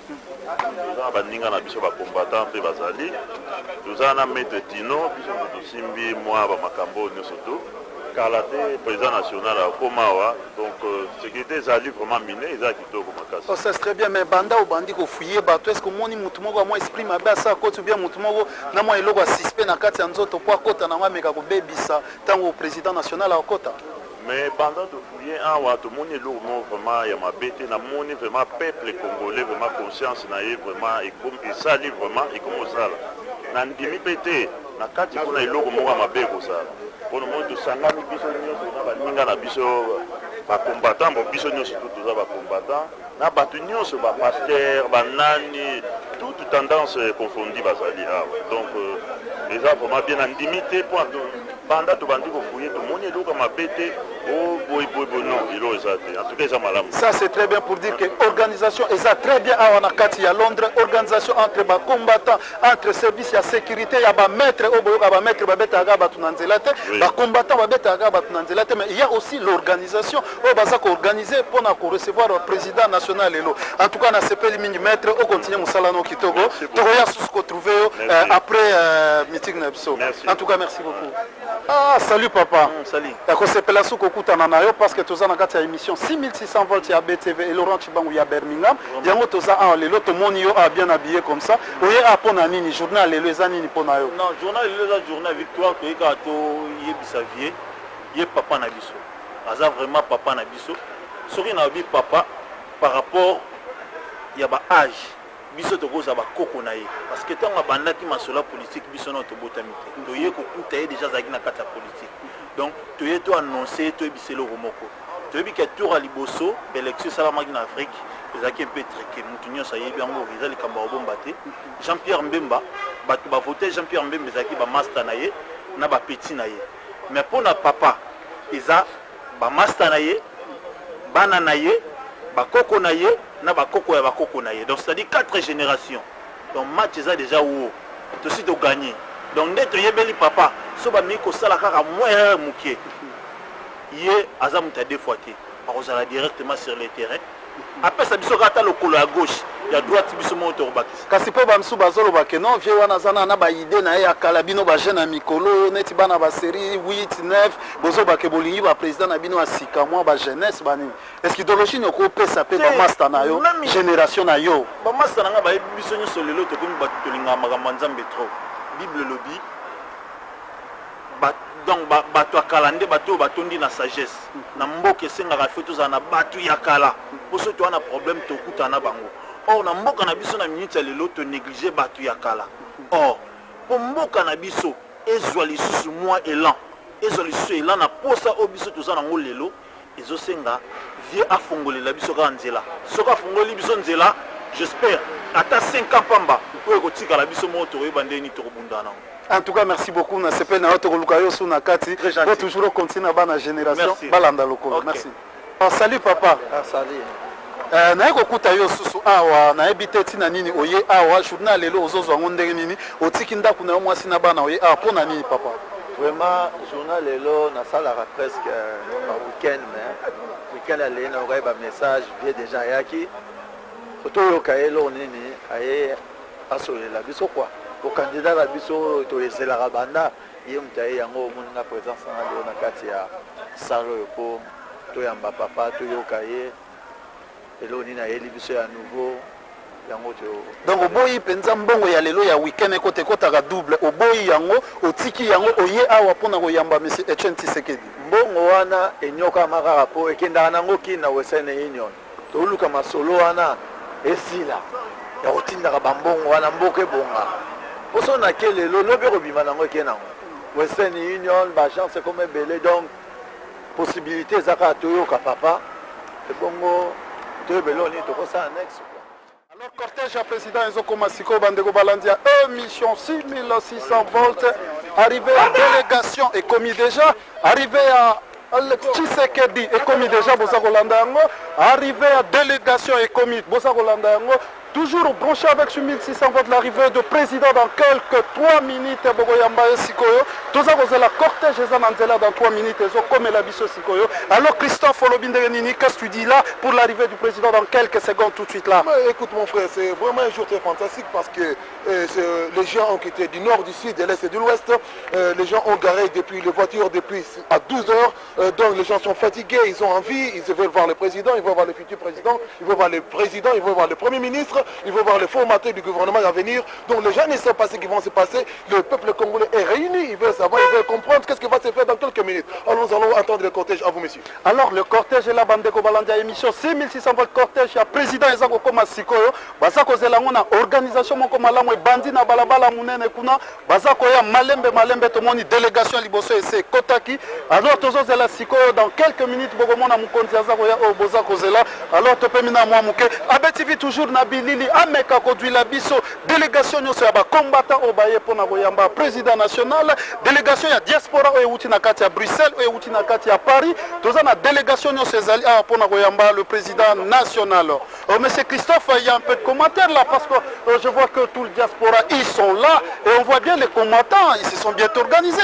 toza na baninga na biso bacombattant mpe bazali toza na maître Tino biso tosimbi mwa bamakambo nyonso to kala te président national akomawa donc sécurité ezali vraiment miné eza kitoko makasi. Oh, ça c'est très bien, mais banda ou bandi ko fouiller bato est-ce que moni mutu moko moi esprit mabe asa ko tu bien mutu moko na moi eloko suspect na kati ya nzoto po akota na meka ko bebisa tango président national akota. Mais pendant de fouiller un wa to moni eloko mo vraiment ya mabete na moni vraiment peuple congolais vraiment conscience na ye vraiment et comme ça li vraiment et comme ça na ndimi pété na kati kuna eloko mo ya mabe ko ça. Pour le monde tosangani biso nyonso na baninga na biso ba combattant bo biso nyonso tout ça ba combattant na batu nyonso ba pasteur ba nani toute tendance confondue bazali donc les gens vraiment bien en limité pour banda to bandi ko fouiller to moni eloko mabete oh boy non ilo ezate en tout cas ça malamu. Ça c'est très bien pour dire que organisation et ça très bien à Wanakati à Londres organisation entre ba combattants entre services de sécurité ya ba maître au boyo ba maître ba beta ga ba tunanzelate ba combattants ba beta ga ba tunanzelate mais il y a aussi l'organisation au baza ko organiser pour na ko recevoir le président national elo en tout cas na sepeli mingi maître au continuer musalano kitoko to ya sous ko trouver après meeting na biso en tout cas merci beaucoup. Ah, salut papa. Salut. D'accord, c'est Pelasou Kokutana Nayo parce que tu as une émission 6600 volts à BTV et Laurent Chibangu à Birmingham. Diango toza en lelo to monio a bien habillé comme ça. Oye a pona nini journal lelo ezani pona yo. Non, journal lelo journal victoire to eka to yebisa vie. Ye papa na biso. Aza vraiment papa na biso. Soki na bi papa par rapport ya ba âge. Biso to koza ba koko na ye parce que tant abandaki masola politique biso na to botamite to ye ko kuta déjà zaki na kata politique donc to ye to annoncer to biselo romoko to yebi ke tour à liboso élection salamaki na Afrique ezaki un peu triqué mutu nyonso yebi yango visa le kamba bomba te Jean-Pierre Mbemba batu ba voter Jean-Pierre Mbemba ezaki ba master na ye na ba petit na ye mais pour na papa eza ba master na ye bana na ye ba koko na ye na bakoko ya bakoko na ye donc c'est-à-dire 4 générations donc match ça déjà où to si to gagner donc net yebeli papa so ba miko sala kaka moyen mukie ye azam ta deux fois te arozala directement sur le terrain après ça biso kata lokolo à gauche ya droite biso mo to bakisa kasi po ba msu bazolo ba ke non vie wana zana na ba idée na ya kala bino ba jeune na mikolo neti bana ba série 8 9 bozo ba ke bolingi ba président na bino asika moi ba jeunesse bani est-ce que idéologie ne ko pesa pe ba master na yo génération na yo ba master na ba biso nyo solelo to komi ba tolinga makambo nzambe trop bible lobby ba donc bato akalande bato batondi na sagesse na mboka esengaka fe tozala na bato ya kala poso to wana problème tokuta na bango or na mboka na biso na minute ya lelo to négliger bato ya kala or po mboka na biso ezwa lisusu mwa élan ezwa lisusu élan na posa o biso toza nango lelo ezosenga vie afongolela biso kaka nzela soki afongoli biso nzela j'espère ata 5 ans pamba oyo kotikala biso moko tokoyeba ndeni tokobunda nango. En tout cas, merci beaucoup. On a fait notre Lukayo Sunakati. Pour toujours continuer à la génération. Balanda Lokolo. Merci. Oh, salut papa. Ah, salut. Naiko kutayo susu awa na ebite tina nini oye awa journal lelo ozozo ngondenge nini otiki ndaku na mwasi na bana oye a pona nini papa. Vraiment journal lelo na sala presque week-end mais week-end aller na oreille ba message vie déjà yaki. Otoyo kaelo nini aye asolela biso quoi. Au candidat la biso to ezela rabanda ye mutaye yango mona présence na leo na kati ya salo yopo to yamba papa to yokaye elo ni na yeli biso ya nouveau yango to donc oboyi penza mbongo ya lelo ya weekend côté kota ka double oboyi yango otiki yango oye awa pona ko yamba monsieur Etienne Tshisekedi mbongo wana enyoka makaka po ekenda nango kina Western Union to luka masolo wana esila ya otindaka bambongo wana mboke bonga poso na kelelo lobe robima nango kenango Western Union ba chance comme belé donc possibilité zaka toyoka papa et bongo to beloni to ko sa annexe. Alors cortège à président Ezokoma Siko Bandeko Balandia émission 6600 volts arrivé à délégation et commis déjà arrivé à Tshisekedi et commis déjà Bosa Kolanda yango arrivé à délégation et commis Bosa Kolanda yango toujours branché avec ce 1600 votes, l'arrivée de président dans quelques 3 minutes. Bogoyamba et Sikoyo. Tous à la cortège dans 3 minutes. Comme la biso Sikoyo. Alors Christophe Olobinderenini, qu'est-ce que tu dis là pour l'arrivée du président dans quelques secondes tout de suite là? Écoute mon frère, c'est vraiment un jour très fantastique parce que les gens ont quitté du nord, du sud, de l'est et de l'ouest. Les gens ont garé depuis les voitures depuis à 12 heures. Donc les gens sont fatigués, ils ont envie, ils veulent voir le président, ils veulent voir le futur président, ils veulent voir le président, ils veulent voir le premier ministre, ils veulent voir les formateurs du gouvernement à venir. Donc les gens ne savent pas ce qui va se passer. Le peuple congolais est réuni, ils veulent savoir, ils veulent comprendre qu'est-ce qui va se faire dans quelques minutes. Alors nous allons attendre le cortège. À vous messieurs. Alors le cortège est là, Bandeko Balandia émission 6600 volts cortège, il y a président Ezako Koma Sikoyo, Bazako Zelangona, organisation Moko Malamu et Bandi na Balabala Mounene Kuna, Bazako ya Malembe Tomoni, délégation Liboso et c'est Kotaki. Alors Tozo Zela Sikoyo, dans quelques minutes, Bogomona Mukonzi Azako ya Obozako Zela, alors Topemina Mouamouke, ABTV toujours Nabilili, Ameka Kodwi Labiso, délégation Nyoso Yaba, combattant Obaye Pona Goyamba, président national, délégation ya diaspora Outi Nakati à Bruxelles, Outi Nakati à Paris. Tous la délégation pour le président national. Monsieur Christophe, il y a un peu de commentaires là parce que je vois que tout le diaspora, ils sont là et on voit bien les combattants, ils se sont bien organisés.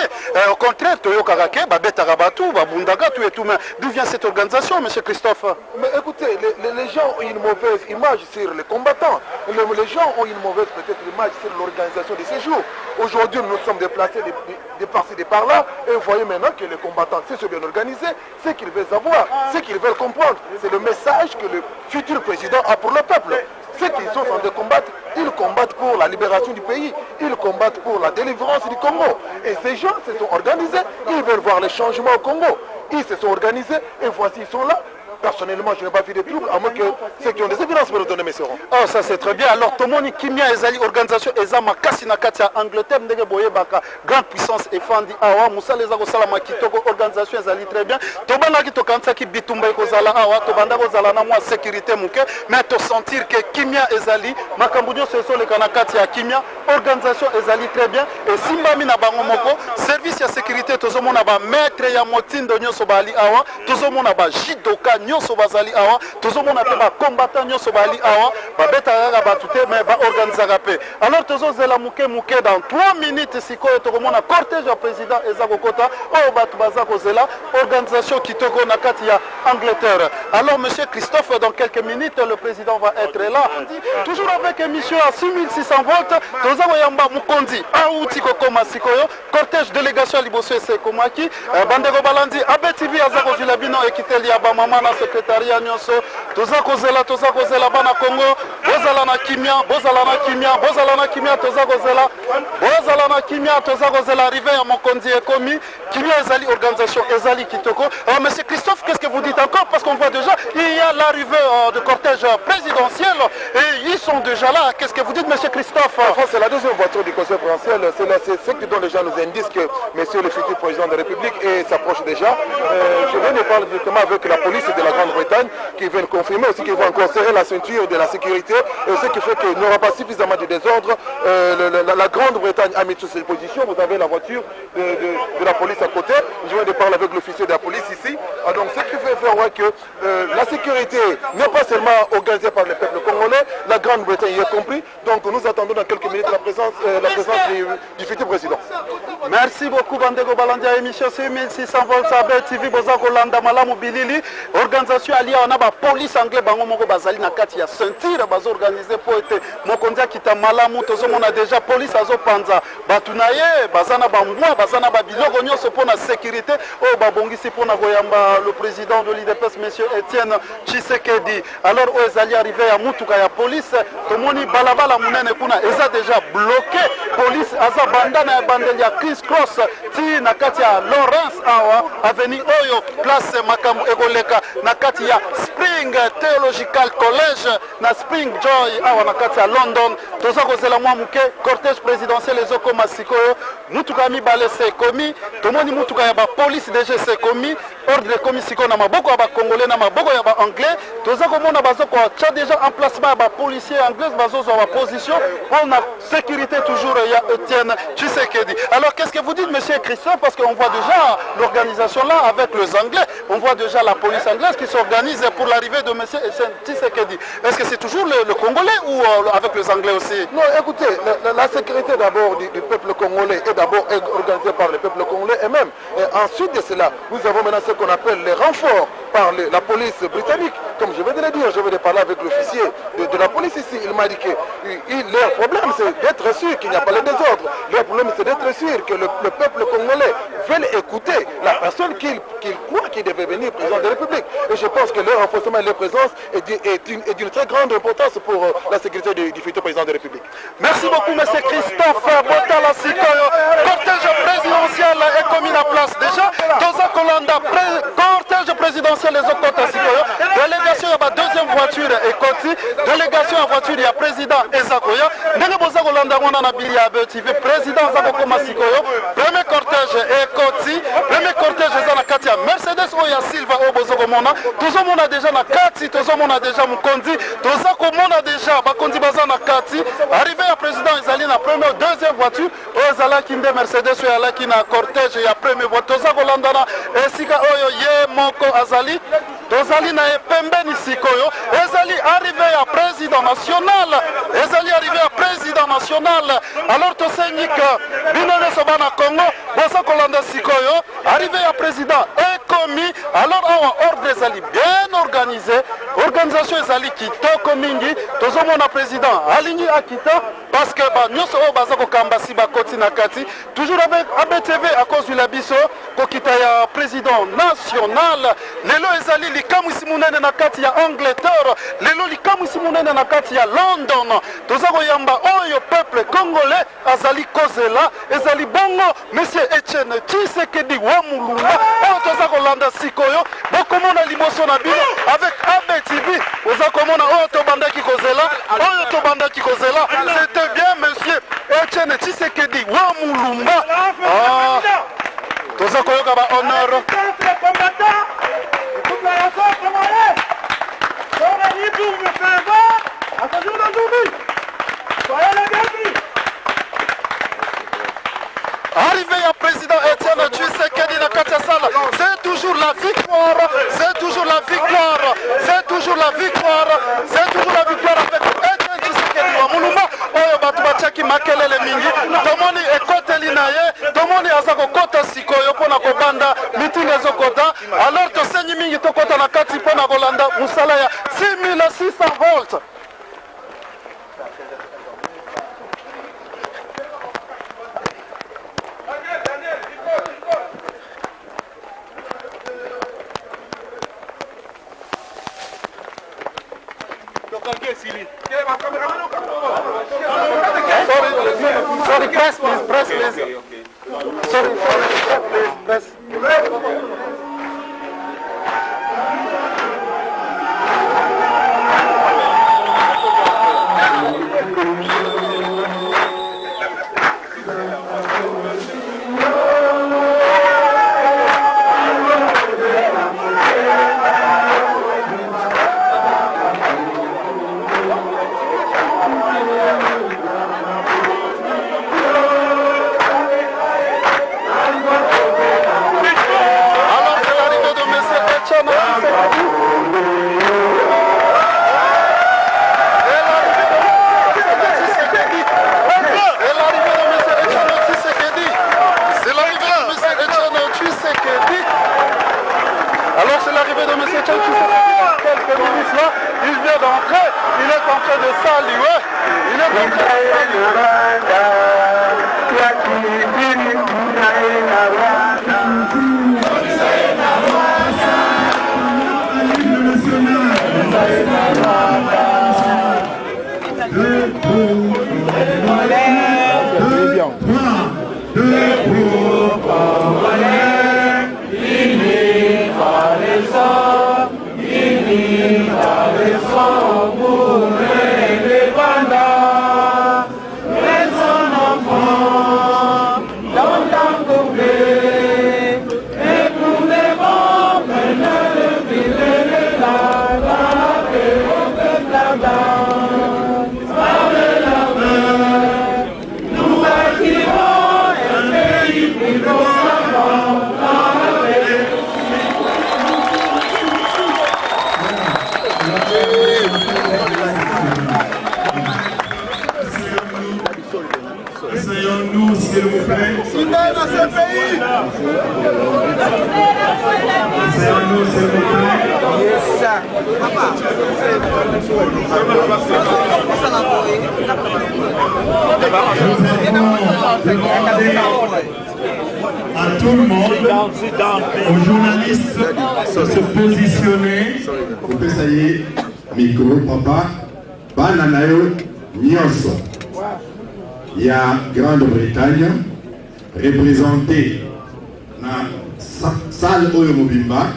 Au contraire, Toyo Karake, Babeta Rabatou, Babundaga, tout et tout. Mais d'où vient cette organisation, monsieur Christophe? Mais écoutez, les gens ont une mauvaise image sur les combattants. Les gens ont une mauvaise peut-être image sur l'organisation de ces jours. Aujourd'hui, nous sommes déplacés de par-ci, de par-là et vous voyez maintenant que les combattants, c'est bien organisé. Ce qu'ils veulent savoir, ce qu'ils veulent comprendre, c'est le message que le futur président a pour le peuple. Ceux qui sont en train de combattre, ils combattent pour la libération du pays, ils combattent pour la délivrance du Congo. Et ces gens se sont organisés, ils veulent voir les changements au Congo. Ils se sont organisés et voici, ils sont là. Personnellement, je n'ai pas vu de trouble, à moins que ceux qui ont des évidences pour nous donner mes serons. Oh, ça c'est très bien. Alors, Tomoni Kimia Ezali, organisation Ezama Kasina Katia, Angleterre, Ndege Boye Baka, grande puissance et Fandi Awa, Moussa Lezago Salama Kitoko, organisation Ezali très bien. Tobana Kito Kansaki Bitumba Kozala Awa, Tobanda Kozala Namwa sécurité Mouke, mais te sentir que Kimia Ezali, Makambunyo Seso le Kanakatia Kimia, organisation Ezali très bien. Et Simba Mina Bangomoko, service de sécurité, Tozomona Ba maître Yamotin de Nyosobali Awa, Tozomona Ba Jidoka. Nyoso bazali awa tozomona pe ba combattant nyoso bali awa babeta kaka batute mais ba organiser pe. Alors tozozela muke dans 3 minutes sikoyo tokomona cortège ya président Ezako Kota o batu bazako zela organisation kitoko na kati ya Angleterre. Alors monsieur Christophe, dans quelques minutes le président va être là. Toujours avec émission à 6600 volts tozako yamba mukonzi auti kokoma sikoyo cortège délégation liboso ese komaki bandeko balandi ABTV azako zilabino ekiteli ya ba mama na secrétariat nyonso toza kozela bana Congo bozala na kimia toza kozela arrivé à Mokonzi ekomi kimia ezali organisation ezali kitoko. Alors monsieur Christophe, qu'est-ce que vous dites encore parce qu'on voit déjà il y a l'arrivée de cortège présidentiel et ils sont déjà là. Qu'est-ce que vous dites monsieur Christophe? Enfin, c'est la deuxième voiture du conseil présidentiel, c'est ce qui donne les gens nous indiquent que monsieur le futur président de la République s'approche déjà. Je viens de parler directement avec la police de la Grande-Bretagne qui viennent confirmer aussi qu'ils vont encore serrer la ceinture de la sécurité, et ce qui fait qu'il n'y aura pas suffisamment de désordre. La Grande-Bretagne a mis sur ses positions. Vous avez la voiture de la police à côté. Je viens de parler avec l'officier de la police ici. Donc ce qui fait faire que la sécurité n'est pas seulement organisée par le peuple congolais, la Grande-Bretagne y est compris. Donc nous attendons dans quelques minutes la présence du futur président. Merci beaucoup Bandeko Balandia, émission 6600 volts ABTV Bozako Landa Malamu Bilili. Organisation alliée on a ba police anglais bango moko bazali na kati ya ceinture bazo organiser pour être mokondia kita malamu tozomona déjà police azo panza batunaye bazana bambwa bazana ba biloko nyonso pona sécurité o babongisi pona koyamba le président de l'IDPS monsieur Etienne Tshisekedi. Alors o ezali arrivé ya mutuka ya police tomoni balabala munene kuna eza déjà bloqué police aza bandana ya bandeli ya Chris Cross ti na kati ya Lawrence awa avenue oyo place makambo ekoleka na kati ya Spring Theological College na Spring Joy awa na kati ya London. Toza kozela mwa muke cortège présidentiel ezokoma sikoyo mutuka mibale se komi tomoni mutuka ya ba police DG se komi ordre komi sikoyo na maboko ya ba congolais na maboko ya ba anglais. Toza komona bazoko cha déjà emplacement ya ba policier anglais bazozwa ba position pona sécurité toujours, il y a Etienne Tshisekedi. Alors qu'est-ce que vous dites, monsieur Christophe? Parce qu'on voit déjà l'organisation là avec les Anglais, on voit déjà la police anglaise qui s'organise pour l'arrivée de monsieur Tshisekedi. Est-ce que c'est toujours le Congolais ou avec les Anglais aussi? Non, écoutez, la sécurité d'abord du peuple congolais est d'abord organisée par le peuple congolais et même. Et ensuite de cela, nous avons maintenant ce qu'on appelle les renforts par la police britannique. Comme je viens de le dire, je vais parler avec l'officier de la police ici. Il m'a dit que leur problème c'est d'être sûr qu'il n'y a pas le désordre. Leur problème c'est d'être sûr que le peuple congolais veut écouter la personne qu'il croit qu'il devait venir président de la République. Et je pense que leur renforcement et leur présence est d'une très grande importance pour la sécurité du futur président de la République. Merci beaucoup, M. Christophe Botala Sikoyo. Cortège présidentiel est commis à place déjà. Toza Kolanda, cortège présidentiel les Okota Sikoyo. Délégation, il y a deuxième voiture et Koti. Délégation en voiture, il y a président Ezakoya. Ndenge Boza Kolanda, on a Bili TV. Président Zakokoma Sikoyo. Premier cortège et Koti. Premier cortège, Zana Katia. Mercedes Oya Silva Obozogomona. Tozo Mona déjà na Kati. Tozo Mona déjà Mukondi. Toza Komona déjà. Bakondi Bazana Kati. Arrivé à président Ezali na première, deuxième voiture. Ozala Kinde Mercedes Oyala qui na cortège et à première voiture. Toza Kolandana. Esika Oyo Ye Moko Azali. Tozali na Pembeni Sikoyo. Ezali arrivé à président national. Ezali arrivé à président national. Alors Tosenik Binone Sobana Congo. Bosa Kolanda Sikoyo. Arrivé à président et commis. Alors ordre Ezali bien organisé. Organisation Ezali Kitoko Mingi. Tozomona président Aligny Akita. Parce que Nyoso Bazako Kambasi Bakoti Nakati. Toujours avec ABTV à cause du Labiso. Kokita ya président national. Lelo Ezali likamu simunene na kati ya Angleterre. Lelo likamu simunene na kati ya London. Tozako yamba oyo peuple congolais azali kozela. Ezali bongo monsieur Etienne Tshisekedi wa Mulumba. Oyo tozako landa sikoyo. Bokomona liboso na bino avec ABTV. Ozakomona oyo tobandaki kozela. Oyo tobandaki kozela. C'était bien monsieur Etienne Tshisekedi wa Mulumba. Tozako yoka ba honneur. Arrivé à président Etienne Tshisekedi na Katsasala, c'est toujours la victoire, c'est toujours la victoire, c'est toujours la victoire, c'est toujours la victoire avec Etienne Tshisekedi wa Mulumba. Oyo batu bachaki makelele mingi, tomoni ekoteli na ye, tomoni azako kota sikoyo pona kobanda mitinga ezokota. Alors tosenyi mingi tokota na kati pona kolanda musala ya 6600 volts. Sorry, press please, press please. Sorry, press. s'il vous plaît. Dans ce pays. Serrez-nous, s'il vous plaît. À tout le monde, aux journalistes de se positionner. Ça y est, micro, papa, bananayo, nyonso. Il y a Grande-Bretagne, représentée dans la salle Oyo Mobimba,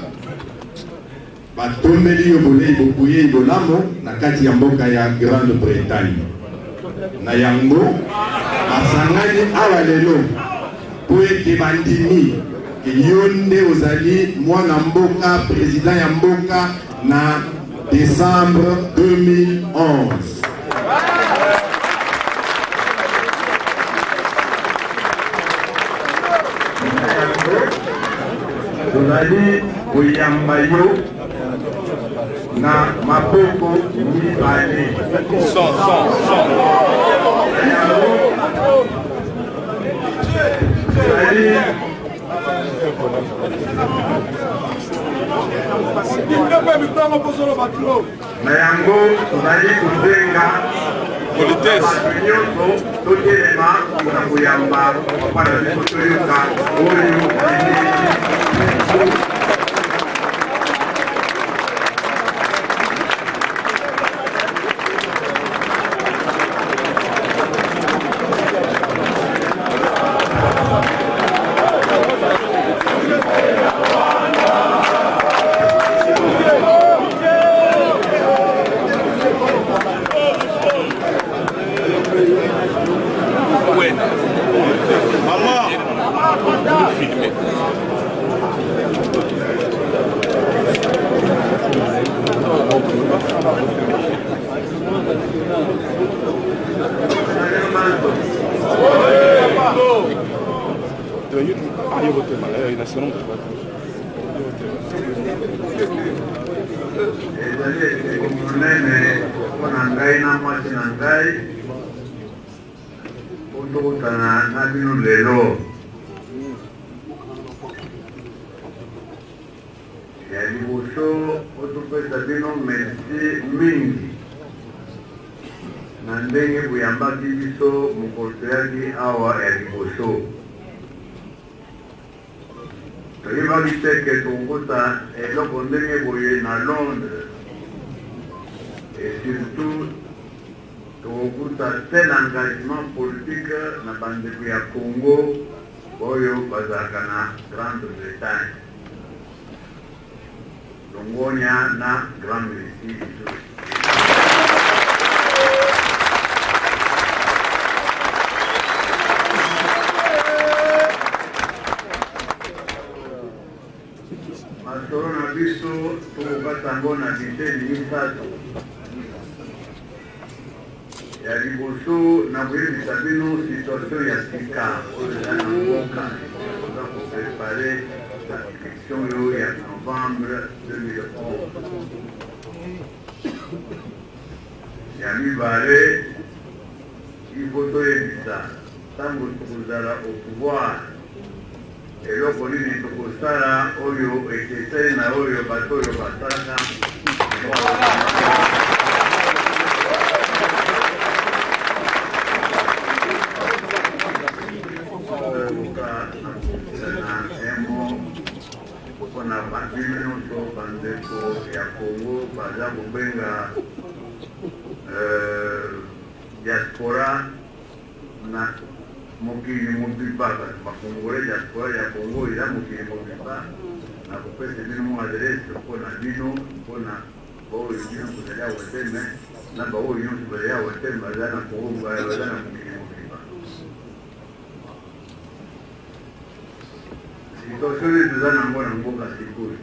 batombeli yo bolei bokuye bolamo na kati ya mboka ya Grande-Bretagne. Na yango, basangani awa lelo, po ete bandimi, yonde ozali mwana mboka, président ya mboka na décembre 2011. Tozali koyamba yo na maboko mibale. Na yango tozali kozenga bato nyonso totelema mpona koyamba mpona toyoka oyo et surtout tel engagement politique na bandeko ya Congo oyo bazalaka na Grande-Bretagne longonya na Grand Messi masoro na biso tokokatango na biteni misato ya liboso na koyebisa bino situation ya sika oyo eza na mboka oza koprepare la élection oyo ya novembre 2011 ya mibale ifo toyebisa ntango tokozala au pouvoir eloko nini tokosala oyo ekeseni na oyo bato oyo basalaka mpona bandimi nyonso bandeko ya Congo baza kobenga diaspora na mokili mobipa bakongole diaspora ya Congo eza mokili mobipa na kopesa bino mo adresse mpona bino mpona baoyo bino kozali awa te me na baoyo nyonso bazali awa te baza na Congo baza na mokili mobipa situation oyo toza nango na mboka sikoyo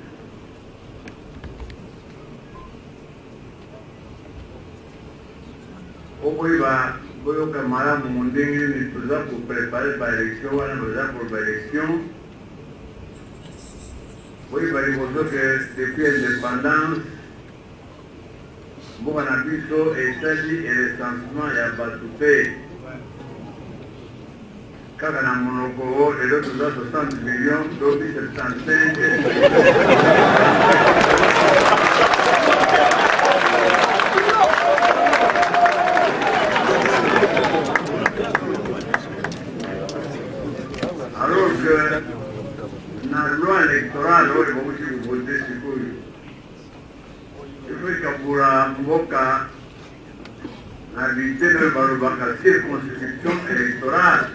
okoyeba boyoka malamu ndenge nini toza koprepare baélection wana toza pour baélection boyeba liboso ke depuis indépendance mboka na biso esali recensement ya bato te kaka na monoko lelo toza 60 millions dobi 75. Alors que na loi électorale oyo bakuti kuvote sikoyo efekabula mboka na bitendo balobaka circonscription électorale.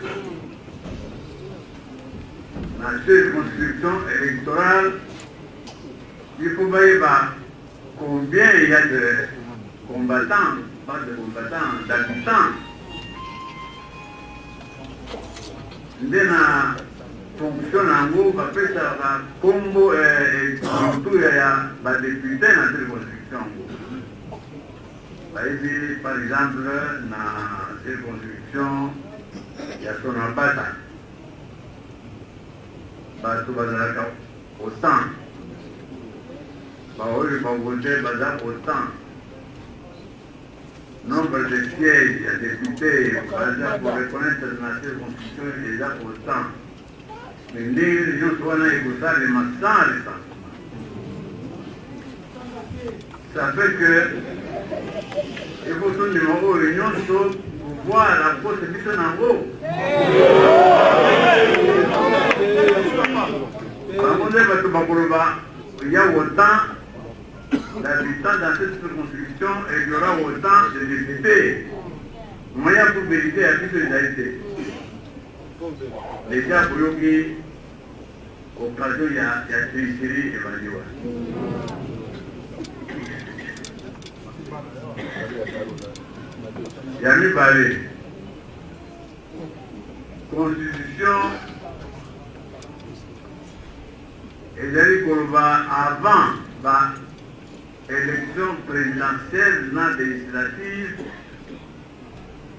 La circonscription électorale, il faut voir combien il y a de combattants, pas de combattants, d'habitants. Dans la fonction en gros, on fait ça combo et surtout il y a des députés dans la circonscription. Par exemple, dans la circonscription, il y a son abattant. Bato bazalaka au temps. Baoyo bavote baza au temps. Nombre de sièges à députés baza pour reconnaître la circonscription est déjà au temps. Mais les gens sont là et vous savez, mais sans le temps. Ça fait que il faut tout le monde réunion pour voir la possibilité en haut. Il y a autant d'habitants dans cette circonscription et il y aura autant de députés. Moyen pour vérifier la solidarité. Déjà, pour yogi, occasion, il y a tricherie et valeur. Il y a mis parler. Constitution. Et d'ailleurs, avant l'élection présidentielle, non législative,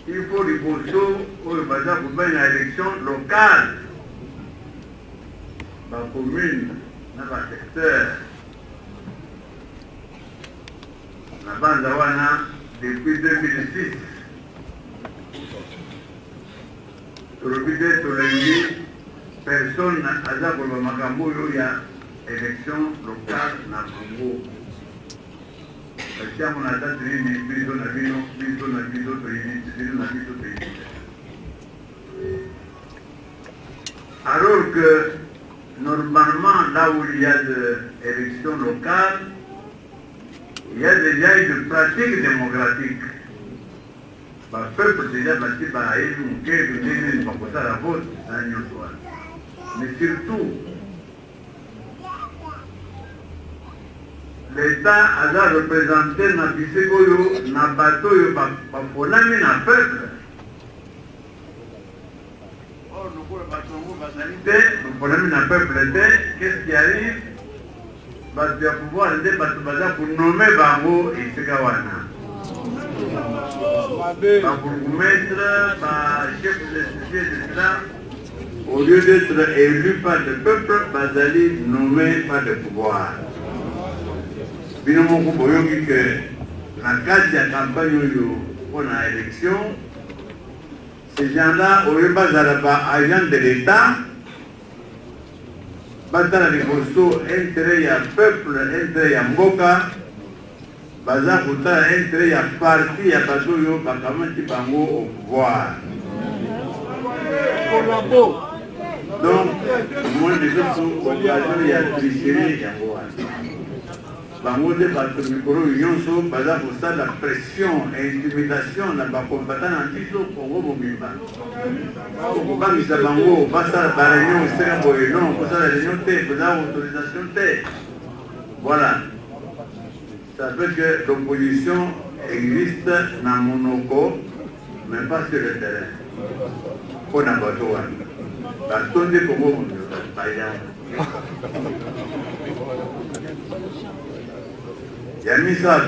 il faut les bourgeois pour une élection locale. La commune, dans le secteur, la bande d'Awana, depuis 2006, sur le budget de personne n'a pas eu élection locale na Congo. Alors que normalement, là où il y a des élections locales, il y a déjà une pratique démocratique. Le peuple déjà bâti par la vote, mais surtout, l'État a représenté na bisegoyo na bateau yo baponami na peuple. Or, nous baponami na peuple, qu'est-ce qui arrive? Bato ya pouvoir nde bato baza pour nommer bango esika wana. Babourgmestre, chef de l'État, au lieu d'être élu par le peuple, bazali nommé par le pouvoir. Binomo boyoki que la carte de campagne pour l'élection, ces gens-là, au lieu de agents de l'État, battre les morceaux, intérêt à peuple, intérêt à Mboka, bazar pour intérêt à parti, à Bazoyo, Bakamati Bango au pouvoir. Donc, moi, les autres, il y a tricherie, bango de bato mikolo nyonso baza kosala pression et intimidation na bakombata na biso Congo mobimba okobangisa bango basala baréunion esika boye non kosala réunion te koza autorisation te. Voilà, ça fait que l'opposition existe na monoko mais pas sur le terrain mpona bato wana batondi Congo mobimba baya Yamisal,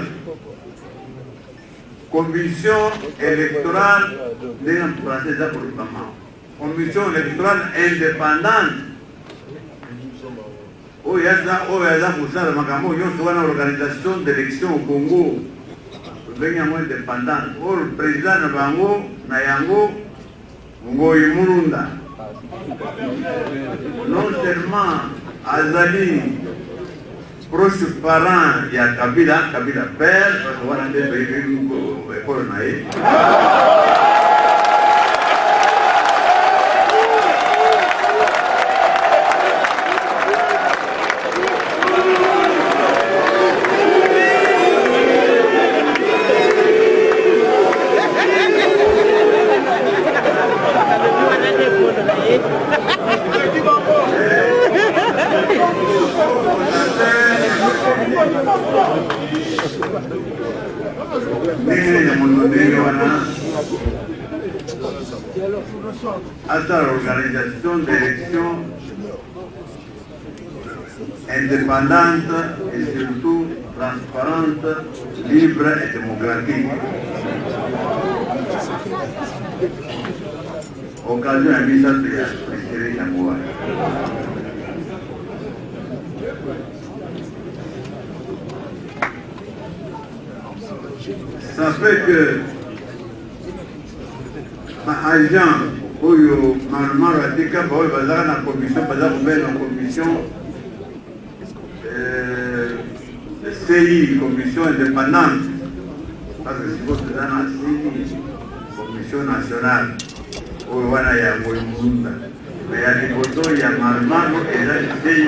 commission électorale d'un français pour le moment. Commission électorale indépendante. Oh, il y a ça pour ça, le Magambo, il y a une organisation d'élection au Congo. Il y a une indépendante. Oh, le président de Bango, Nayango, Ngo Imurunda. non seulement azali proche parent ya Kabila père parce que wana nde ekolo na ye hasta l'organisation d'élections indépendantes et surtout transparentes, libres et démocratiques. Occasion à mise à pied. Ça fait que agent oyo normalement atika ba oyo bazaka na commission baza kobenga na commission CI, commission indépendante parce que si vous êtes na CI, commission nationale oyo wana ya Munda mais ya liboso ya normalement eza CI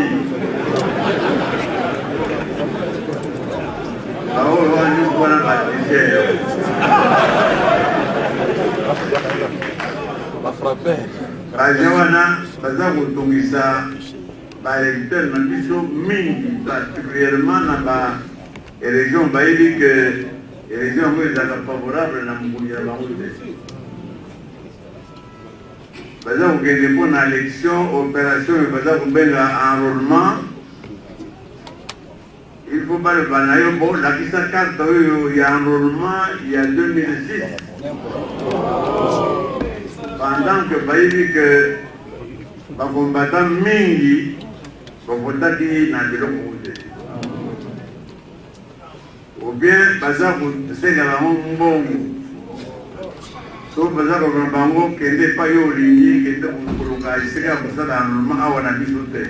baoyo wani wana batisere baje wana baza kotungisa baélecteur na biso mingi particulièrement na baélection bayebi ke élection yango ezalaka favorable na mokili ya bango te baza kokende mpo na élection opération oyo baza kobenga enrôlement il faut baloba na yo bo lakisa carte oyo ya enrôlement ya 2006 pendant que bayebi ke bakombata mingi bavotaki na biloko te ou bien baza kosenga bango mbongo so baza koloba bango kende epai yo olingi kende kolonga esika ya kosala enrôlement awa na biso te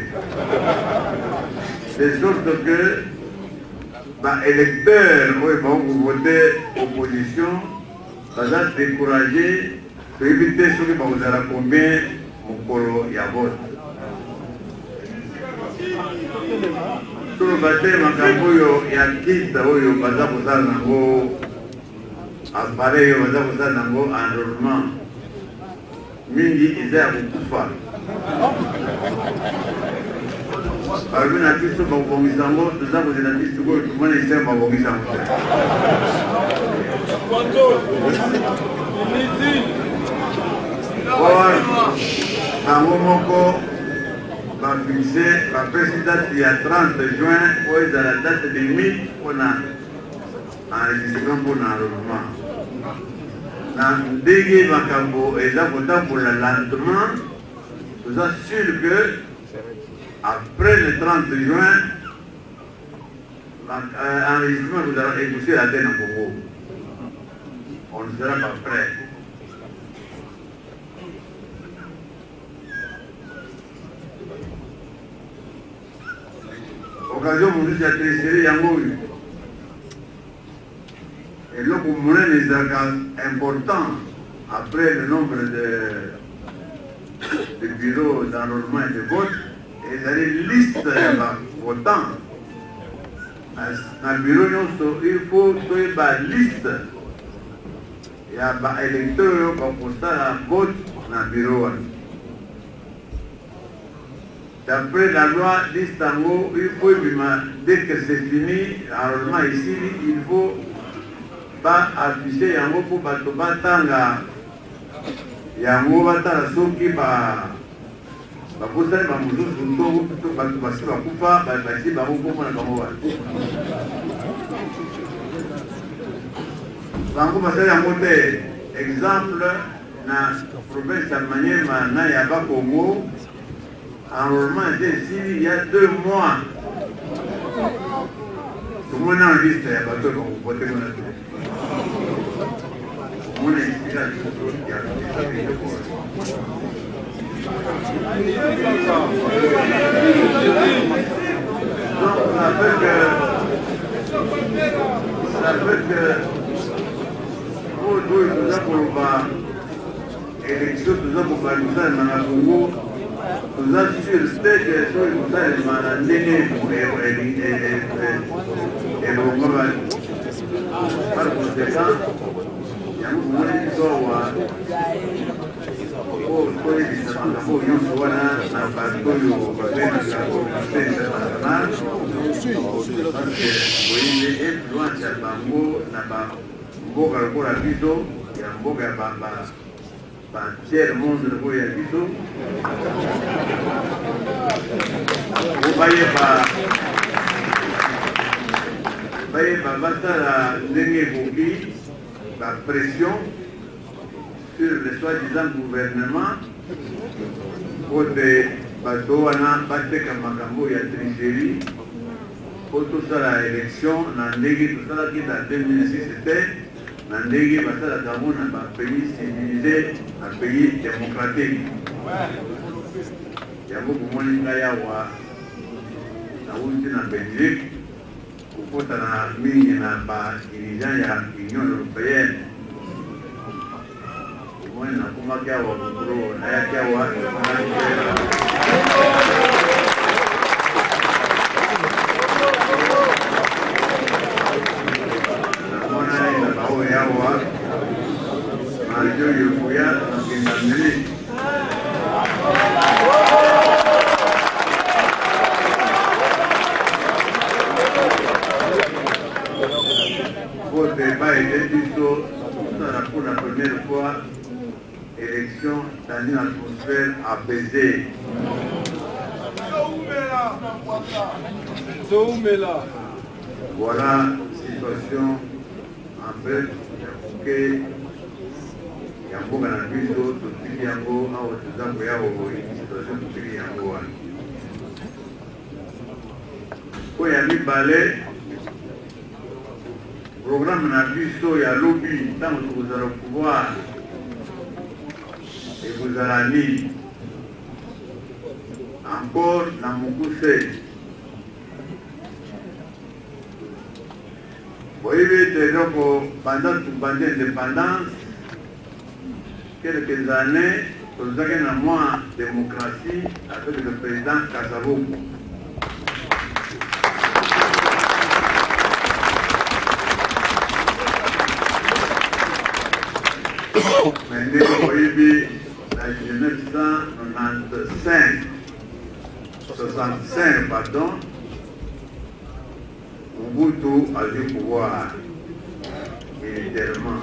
de sorte que baélecteur oyo bakovote opposition baza découragé toyebi te soki bakozala combien mokolo ya vote toloba te makambo oyo ya kita oyo baza kosala nango appareil oyo baza kosala nango enrôlement mingi eza ya kokufa balobi na biso bakobongisa yango toza kozela biso oyo tomona esika babongisa yango or bango moko bafixe bapesi date ya 30 juin oyo ezala date limite mpona enregistrement mpona enrôlement na ndenge makambo eza kotambola lentement toza sûr que après le 30 juin enregistrement kozala ébouché la terre na Congo on ne sera pas prêt. Occasion mosusu ya treseri yango oyo eloko monene ezalaka important après le nombre de bureaux d'enrôlement et de vote ezali liste ya bavotant na bureau nyonso il faut toyeba liste ya baélecteur oyo bakosala vote na bureau wana. D'après la loi d'Istanbul, il faut, dès que c'est fini, enrôlement ici, il faut pas afficher yango pour bato batanga yango batala soki bakosali bamosusu to bato basi bakufa basi bango komona bango wana bango basali yango te. Exemple na province ya Maniema na ya Bakongo enrôlement était ici il y a 2 mois. Tout le monde en liste, il y a pas de temps pour voter. Ça fait que nous avons élection, nous avons parlé de Congo, nous avons sur le stage de nous avons donné et par conséquent, il y a beaucoup de choses tiers monde de voya biso baye ba basala ndenge boki ba pression sur le soi-disant gouvernement côté bato wana bateka makambo ya tricherie po tosala élection na ndenge tosalaki na 2006 te na ndenge basalaka ngo na bapays civilisé na pays démocratique yango bomoni ngai awa nauti na Belgique kokotana mingi na badirigeant ya union européenne omoni nakomaki awa kokolo nayaki awa yawa Mario Yofuya Kinamili Votre débat est plutôt pour la première fois élection dans une atmosphère apaisée. Voilà la situation en fait que yango na biso totiki yango awa toza koya situation totiki yango wana oyo ya mibale programme na biso ya lobi ntango tokozala pouvoir ekozala nini encore na mokuse boyebi ete eloko pendant tobandi indépendance quelques années tozalaki na mwa démocratie avec le président Kasaboko mais ndenge boyebi na 1965 pardon Mobutu a du pouvoir militairement.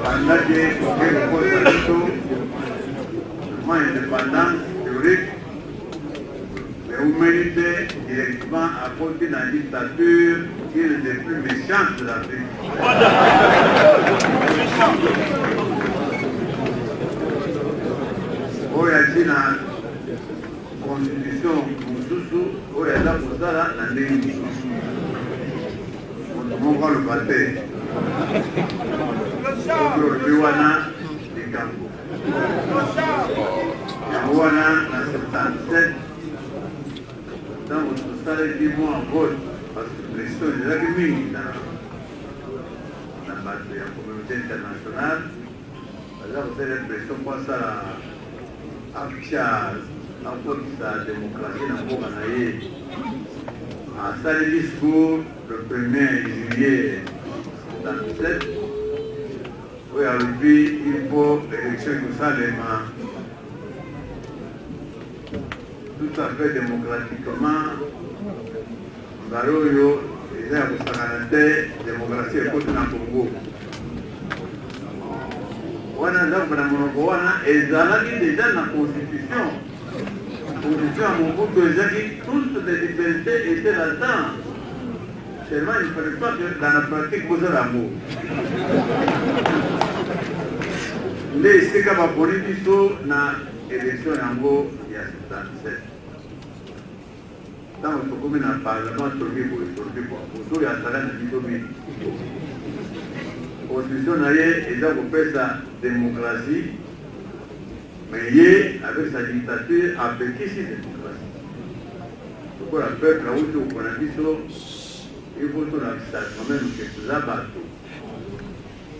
Pendant que indépendance théorique, mais humanité directement à côté de la dictature qui est une des plus méchantes de l'Afrique. Oh, il y a constitution mosusu oyo aza kosala na ndenge moto moko aloba te soki olobi wana likambo yango wana na 77 ntango tosalaki mwa vote parce que pression ezalaki mingi na bato ya communauté internationale baza kosala pression mpo asala aficha akotisa démocratie na mboka na ye asali discours le 1er juillet 77 oyo alobi il faut élection ekosalema tout à fait démocratiquement mbala oyo eza ya kosakana te démocratie ekoti na Congo wana nzambo na monoko wana ezalaki déjà na constitution constitution à Mobutu ezalaki toutes les libertés étaient là-dedans seulement il ne fallait pas que dans la pratique bozala yango nde esika baponi biso na élection yango ya 77 ntango tokomi na parlement tolobi boye tolobi boye oyo azala na biso mingi constitution na ye eza kopesa démocratie, mais ye avec sa dictature apekisi démocratie. Pourquoi le peuple a outi okona biso il faut tolakisa quand même que toza bato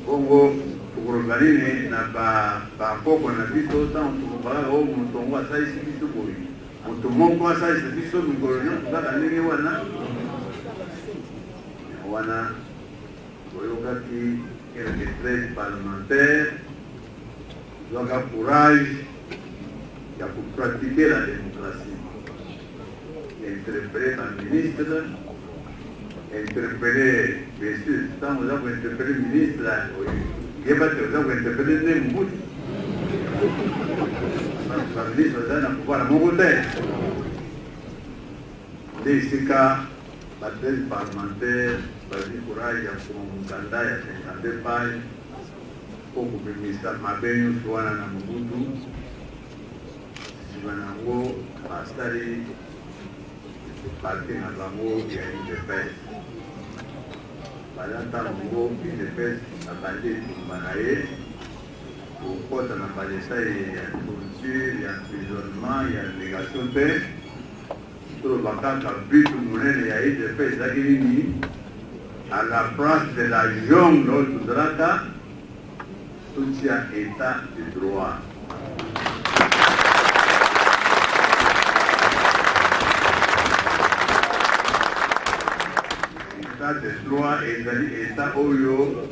bongo tokolobani ne na bakoko na biso ntango tokobalaka oyo moto yango asalisi biso boye moto moko asalisa biso mikolo nyonso kaka ndenge wana toyokaki quelque 13 parlementaire zwaka courage ya kopratiquer la démocratie, interpeller un ministre, interpeller, bien sûr, tant vous avez interpellé le ministre, il n'y a pas de vous avez interpellé le ministre. Parce que le ministre va pouvoir à mon côté. Dès ici, la thèse parlementaire, le courage, il y a un candidat, il y a 52 pages, pour que le ministre Mabény soit dans le Mobutu. Banango bastari parti na bango ya UDPS balata bango UDPS abandi etumba na ye kokota na balesai ya torture ya emprisonnement ya négation te toloba kaka bitu monene ya UDPS ezalaki nini à la place de la jungle oyo tozalaka totia état de droit. De droit ezali eta oyo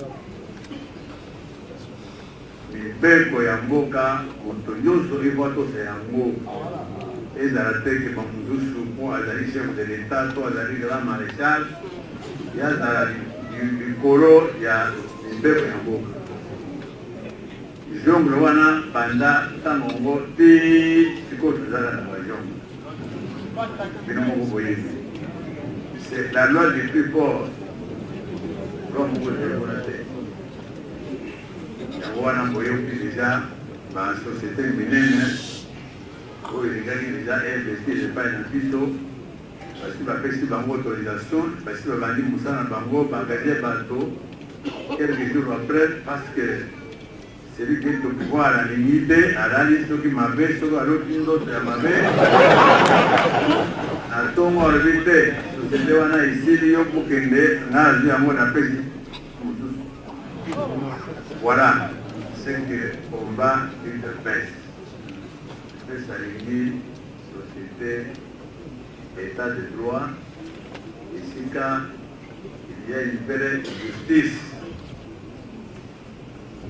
mibeko ya mboka moto nyonso ekwa tosa yango ezala teke bamosusu mpo azali chef de l'état to azali grand maréchal yazala likolo ya mibeko ya mboka jongle wana banda ntango ngo ti sikoyo tozala na bajongle bino moko boyebi. C'est la loi du plus fort, comme vous le connaissez. On a déjà dans la société minine, où il y a déjà investi, je pas un piso, parce qu'il va faire une autorisation, parce qu'il va dire Moussa Bango, bagager bateau, quelques jours après, parce que celui qui est au pouvoir à la limite, à la liste qui m'avait, sur l'autre autre à m'avait, à ton orbité. C'était wana ici yo kokende na yango na pesi. Voilà ce que combat UDPS. C'est une société état de droit. Ici quand il y a une vraie justice.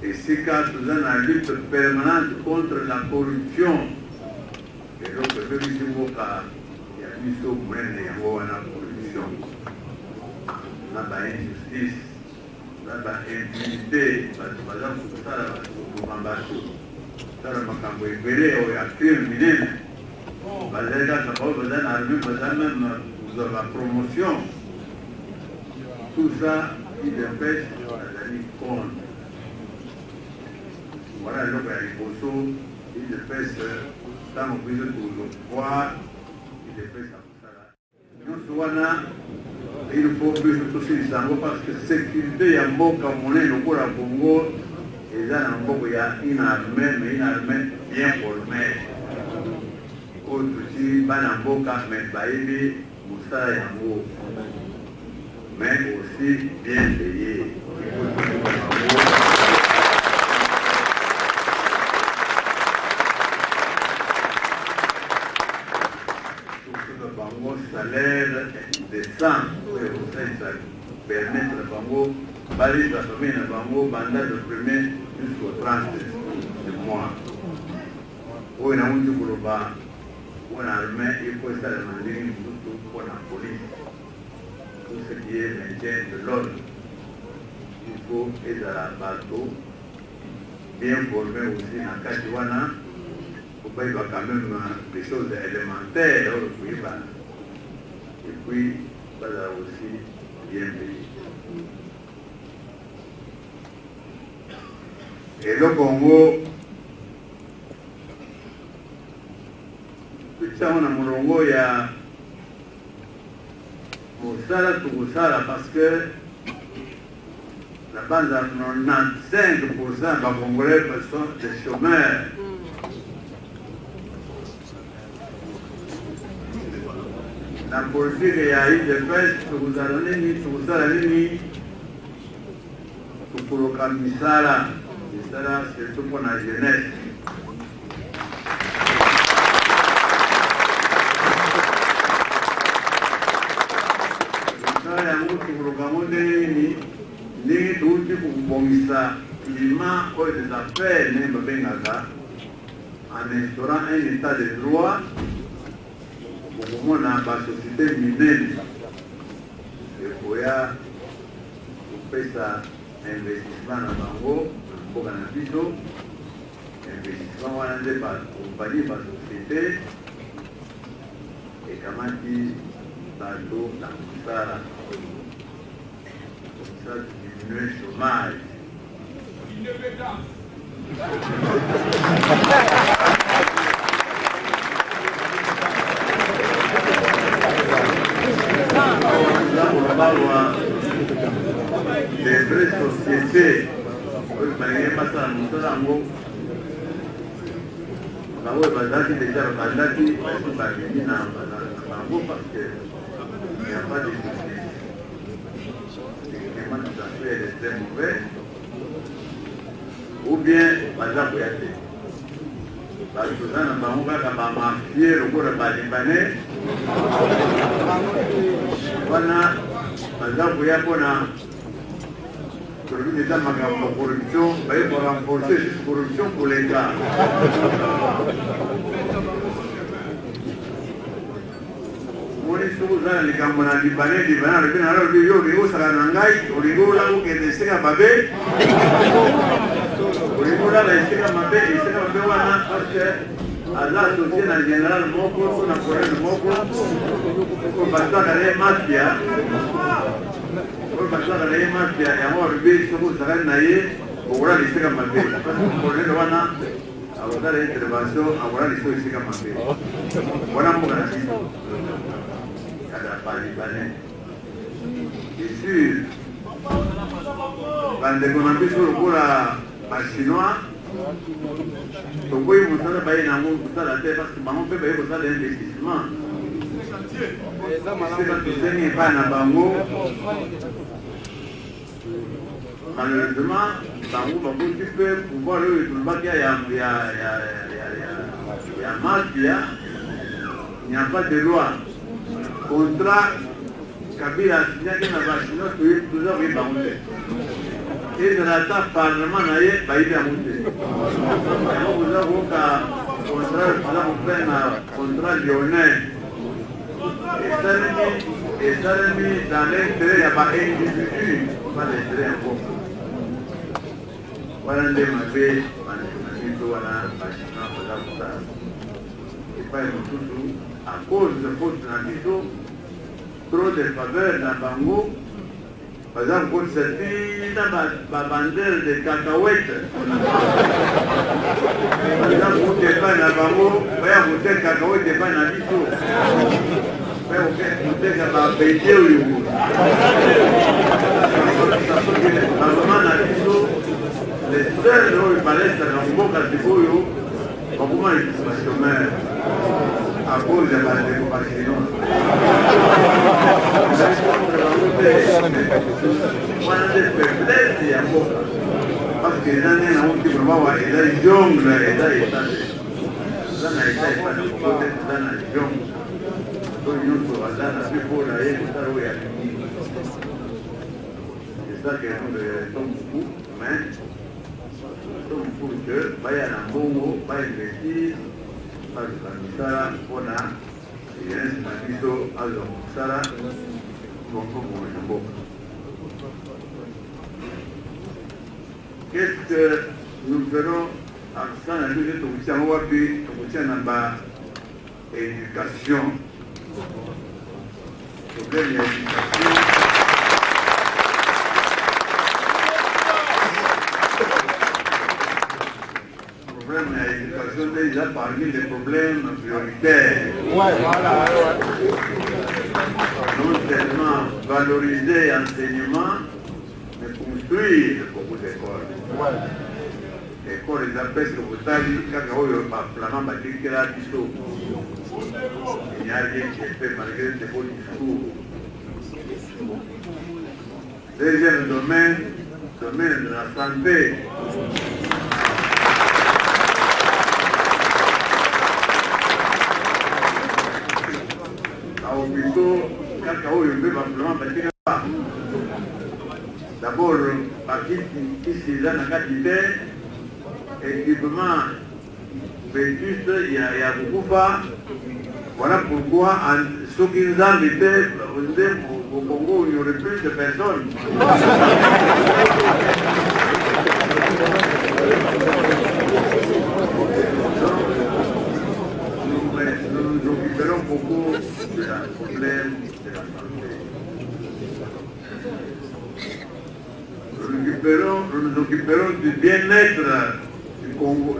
Ici quand nous avons une lutte permanente contre la corruption. Et donc le peuple du Moka, il y a mis au moins les rois en corruption. Na ba injustice, na ba impunité, bato baza kosala kobamba bato sala makambo ebele oyo ya crime minene bazali kaka bao baza na armée baza même kozwa ba promotion. Tout ça UDPS bazali contre. Voilà eloko ya liboso UDPS ntango biso tozopoi UDPS akosala nyonso wana. Il faut que je puisse dire parce que sécurité ya mboka monene lokola Congo eza na mboka ya une armée mais une armée bien formée. Otuti bana mboka mais bayebi mosala yango mais aussi bien payé. Salaire décent pour permettre à Bango, Paris la famille de Bango, mandat de premier jusqu'au 30 du mois. Où il y a un Kourouba, où on a armé, il faut ça demander surtout pour la police. Tout ce qui est maintien de l'ordre, il faut aider à la bateau, bien formé aussi dans Katiwana, pour pas y avoir quand même des choses élémentaires. Et puis, voilà aussi bien payé. Et le Congo, on a mon il y a Moussala tout Moussala parce que la base à 95% des Congolais sont des chômeurs. La politique il y a eu des fesses, vous allez ni tout ça, ni pour le camisara, surtout pour la jeunesse. Ndenge touti kokubongisa climat oyo des affaires ndenge babengaka en instaurant un état de droit okomona basociété minene ekoya kopesa investissement na bango na mboka na biso. Investissement wana nde kompagnie basociété ekamati bato na mosala ça diminue le chômage. Les vraies sociétés, déjà parce qu'il n'y a pas de justice. Des affaires très mauvais, ou bien par exemple parce que ça n'a pas marqué le cours de Balibanais. Voilà, par exemple, il y a une corruption, il faut renforcer cette corruption pour l'État. Souvent les Camerounais libanais le alors yo sera nangai origo la ou que desega babe origo la desega mabe desega mabe wana parce que Allah associé en général moko na correct moko ko bataka les mafia ya mo rebe so sera naye ora desega mabe parce que correct wana awada la intervention awada desega mabe wana mo kana c'est sûr. Quand on a vu sur le coup la chinois, donc oui, vous savez pas y avoir tout ça la tête parce que maman peut payer pour ça l'investissement. C'est quand tu sais qu'il pas un bango. Malheureusement, bango tu peux pouvoir le trouver qu'il y a mafia, il n'y a pas de loi. Contrat Kabila signé na vacino toujours oui bamonte et de la table parlement naie baïbe amonte alors vous avez un contrat vous avez un contrat lyonnais et ça remis dans l'intérêt il y a pas individu pas l'intérêt encore voilà les mabé voilà vacino voilà ça et pas tout à cause de faute nabiso trop de faveurs dans Bango. Par exemple, pour cette la bandère de cacahuètes. Par exemple, vous n'êtes pas dans Bango, vous avez cacahuètes et pas dans Bisso. Vous avez un bébé ou une les seuls qui paraissent dans le monde catégorie, comment ils sont chômeurs à cause de la décoration. Parce que les années n'ont pas pu voir les jungles et les états. Ça n'a été pas de côté dans la jungle. Donc, nous sommes dans la plus pour la haie, c'est ça que nous sommes beaucoup, mais nous sommes pour que, il y a un bon pas investir, pas de la pour la qu'est-ce que nous ferons accent à l'éducation? Problème de l'éducation. Le problème de l'éducation est déjà parmi les problèmes prioritaires. Non seulement valoriser l'enseignement, mais construire beaucoup d'écoles. L'école est presque brutale, quand on a flamand bâti qui a dit ça. Il n'y a rien qui est fait malgré de beaux discours. Deuxième domaine, domaine de la santé. D'abord, ici, dans la quantité, équipement, vétuste, il y a beaucoup pas. Voilà pourquoi, ceux qui nous ont invité, au Congo, il y aurait plus de personnes. Nous nous occuperons beaucoup de la problème de la santé. Nous nous occuperons du bien-être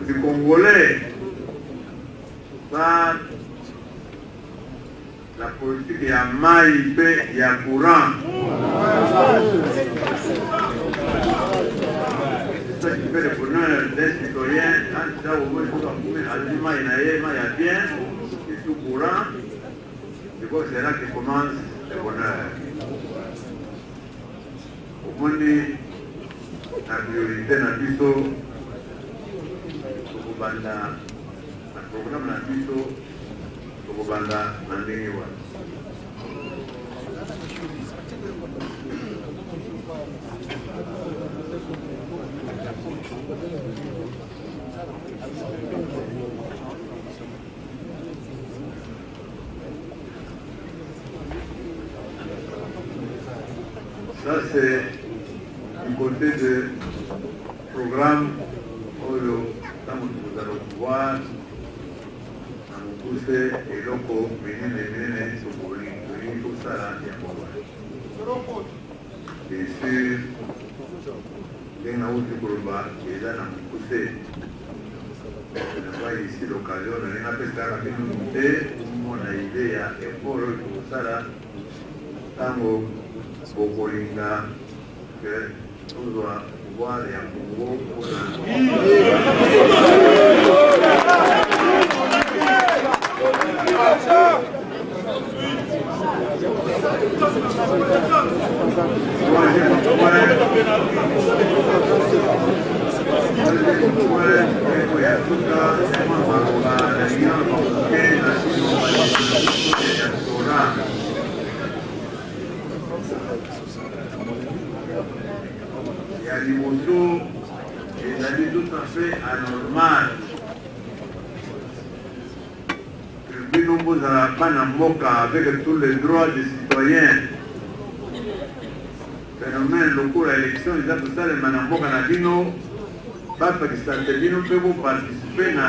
du Congolais par la politique ya mai pe ya courant. Ça qui fait le bonheur des citoyens, quand ça au moins il faut qu'il y ait bien, et sous courant, je crois que c'est là que commence le bonheur. Au moins, la priorité na biso, tokobanda na programme na biso, tokobanda na ndenge wana. Ça c'est du côté de programme où nous allons pouvoir nous pousser et donc venir tout ça là. Bien sûr, les gens qui nous pousser. Ici l'occasion de rien faire ça avec nous monter, on a idée à effort tout ça là. Tango Bokolinga que on doit pouvoir et à Congo pour il y a des motos et des amis tout à fait anormal. Le nombre de la Panamboka avec tous les droits des citoyens. Phénomène local à l'élection, ils ont tout ça, les Manamboka Nadino, pas participer, Nadino peut participer à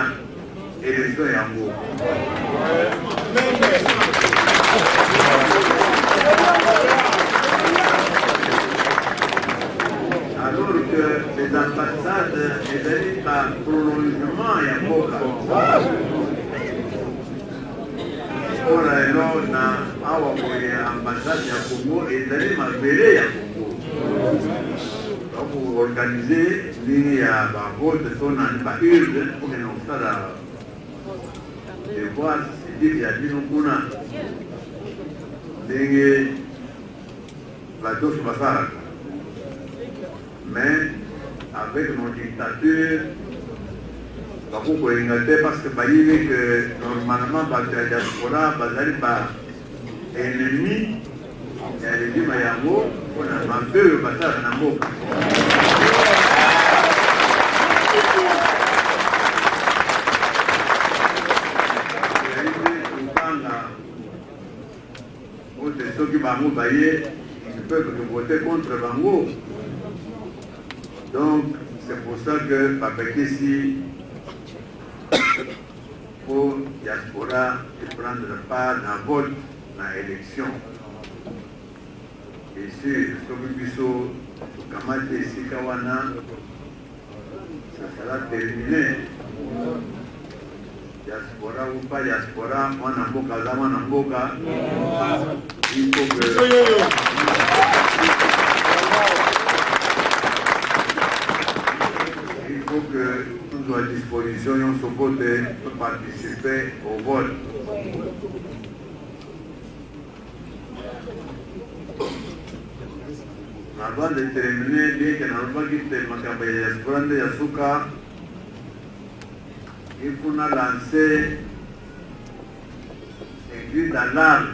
l'élection Yango. Alors que les ambassades étaient par prolongement Yango. Pour alors na awa moye ambassade ya Congo ezali mabele ya Congo. Donc organiser ligne ya ba vote sona ba urne pour que nous ça de voir si dit ya bino kuna ndenge la dos basara. Mais avec nos dictatures parce que normalement la diaspora bazali ba ennemi ya régime yango pona mambe basala na mboka. Ceux qui vont bailler, ils peuvent voter contre Bango. Donc c'est pour ça que Papekesi pour diaspora et prendre part dans le vote dans l'élection. Et sûr, Sobibiso, Kamate Sikawana, ça sera terminé. Diaspora ou pas diaspora, Mwanamboka, Zamanamboka, il faut que conditions nyonso vote pour participer au vote. Avant de terminer, bien que nous avons quitté Makambaye Yasbrande Yasuka, il faut lancer un cri d'alarme.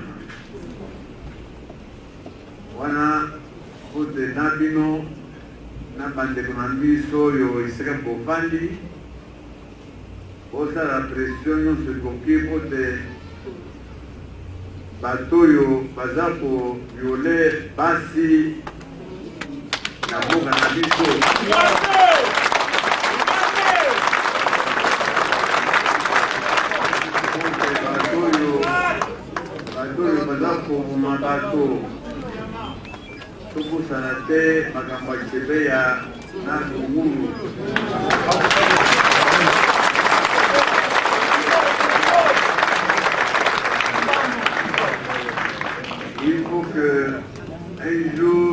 Voilà, pour des nabino, na bande konambiso yo iseka bofandi, osa la pression yo se koki pour des bateaux yo baza pour violer basi. La boca na biso. Batoyo baza koboma bato tokosana te makambo ya lisebe ya na kungulu. Il faut que un jour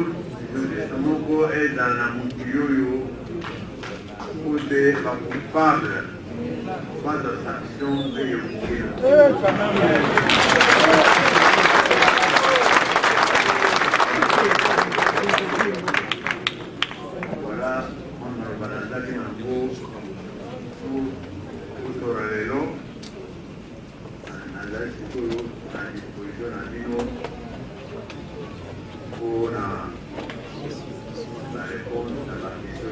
Moko est dans la Moukioyo où des coupables face à sanction et voilà, on va dans la Binango pour Toralelo, à la disposition à Nino pour la réponse à la question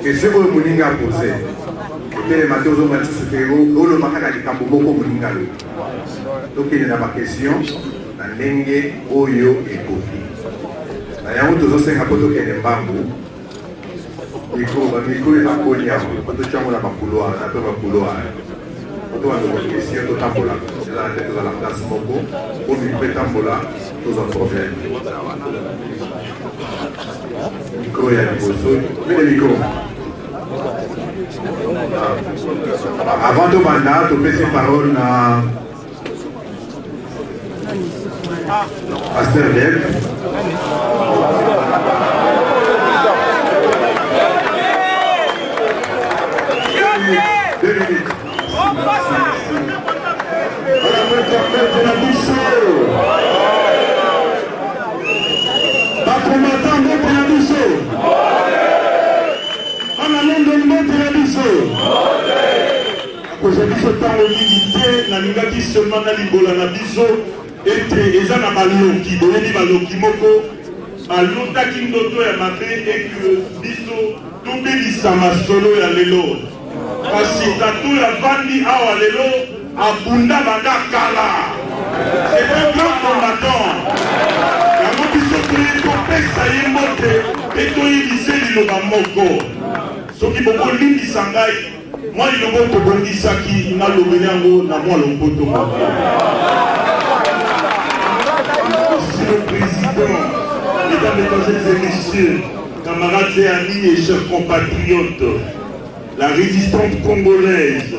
et ce que vous avez posé, les matins aux matins se feront, au matin à l'Ikambo Moko Muningalo. Donc il n'y a pas question, la Nengue, Oyo et Kofi. Il y a un autre Singapour qui est Mbambu. Il faut que la Konya, quand tu as la Bakuloa, la Bakuloa, quand tu as une question, tu as la tête de la place Moko, pour lui pétambola, tous un problème. Micro, il y a des choses. Mais le micro. Avant de mandat, tu peux ces paroles à Pasteur Dev. 2 minutes. Aujourd'hui, ce temps l'unité, n'a pas seulement na libola na biso, et eza na baloki, boyebi baloki moko, balotaki ndoto ya mabe et que biso tobebisama solo ya lelo. Kasi tato ya vandi awa lelo, abunda banda kala. C'est un grand combattant. Yango biso topesa ye mbote, et toyebise liloba moko. Soki boko limbisa ngai, moi, il est bon pour dire ça qui n'a le bénéango, n'a moi le poteau. Monsieur le Président, Mesdames, Mesdemoiselles et Messieurs, camarades et amis et chers compatriotes, la résistante congolaise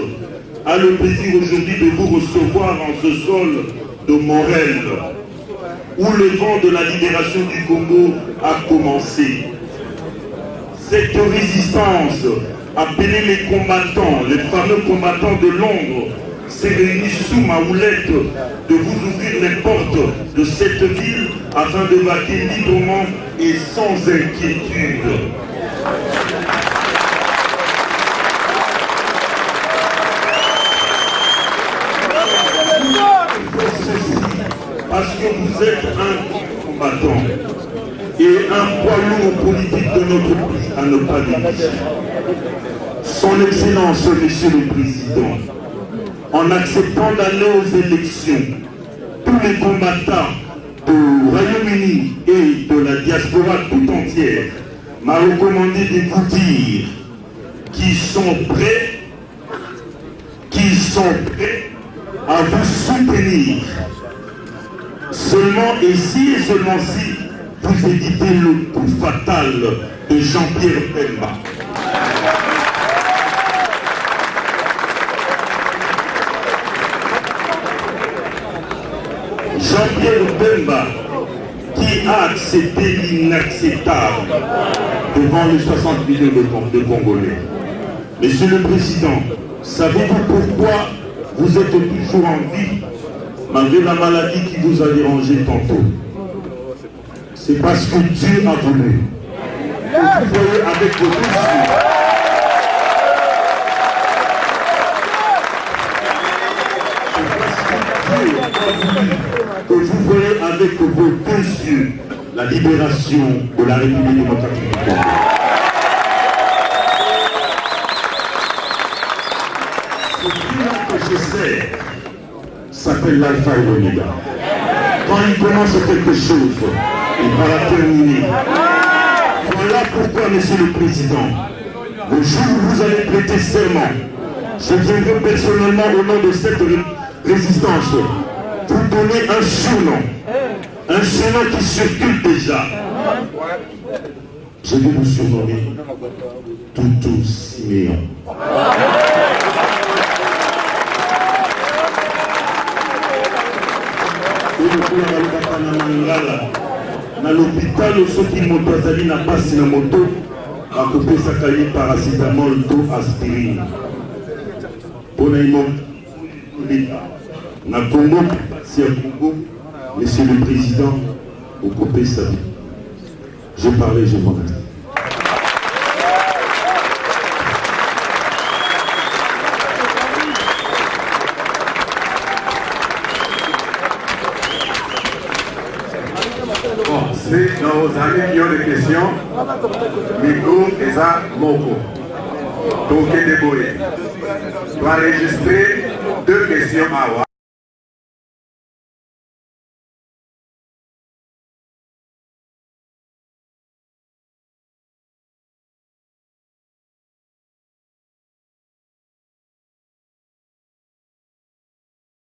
a le plaisir aujourd'hui de vous recevoir en ce sol de Morel, où le vent de la libération du Congo a commencé. Cette résistance, appeler les combattants, les fameux combattants de l'ombre, s'est réuni sous ma houlette de vous ouvrir les portes de cette ville afin de vaquer librement et sans inquiétude. Parce que vous êtes un combattant et un poids lourd politique de notre pays à ne pas négliger. Son Excellence, Monsieur le Président, en acceptant d'aller aux élections, tous les combattants du Royaume-Uni et de la diaspora tout entière m'a recommandé de vous dire qu'ils sont prêts à vous soutenir. Seulement ici et seulement si vous évitez le coup fatal de Jean-Pierre Bemba. Jean-Pierre Bemba qui a accepté l'inacceptable devant les 60 millions de Congolais. Monsieur le Président, savez-vous pourquoi vous êtes toujours en vie malgré la maladie qui vous a dérangé tantôt? C'est parce que Dieu a voulu. Vous voyez avec vos deux yeux. Que vous voyez avec vos deux yeux la libération de la République démocratique du Congo. Ce Dieu que je sais s'appelle l'alpha et l'oméga. Quand il commence quelque chose, il va la terminer. Voilà pourquoi, Monsieur le Président, le jour où vous allez prêter serment, je viendrai personnellement au nom de cette résistance vous donner un surnom qui circule déjà. Je vais vous surnommer Toutou Siméon. Na l'hôpital soki moto azali na pasi na moto akopesaka ye paracetamol to aspirine mpona imoleka na Congo pasi ya Congo. Monsieur le Président, okopesa je parlais, je m'en remercie. C'est dans vos amis qui ont des questions. Micro et ça, Moko. Donc, tu vas enregistrer 2 questions à avoir.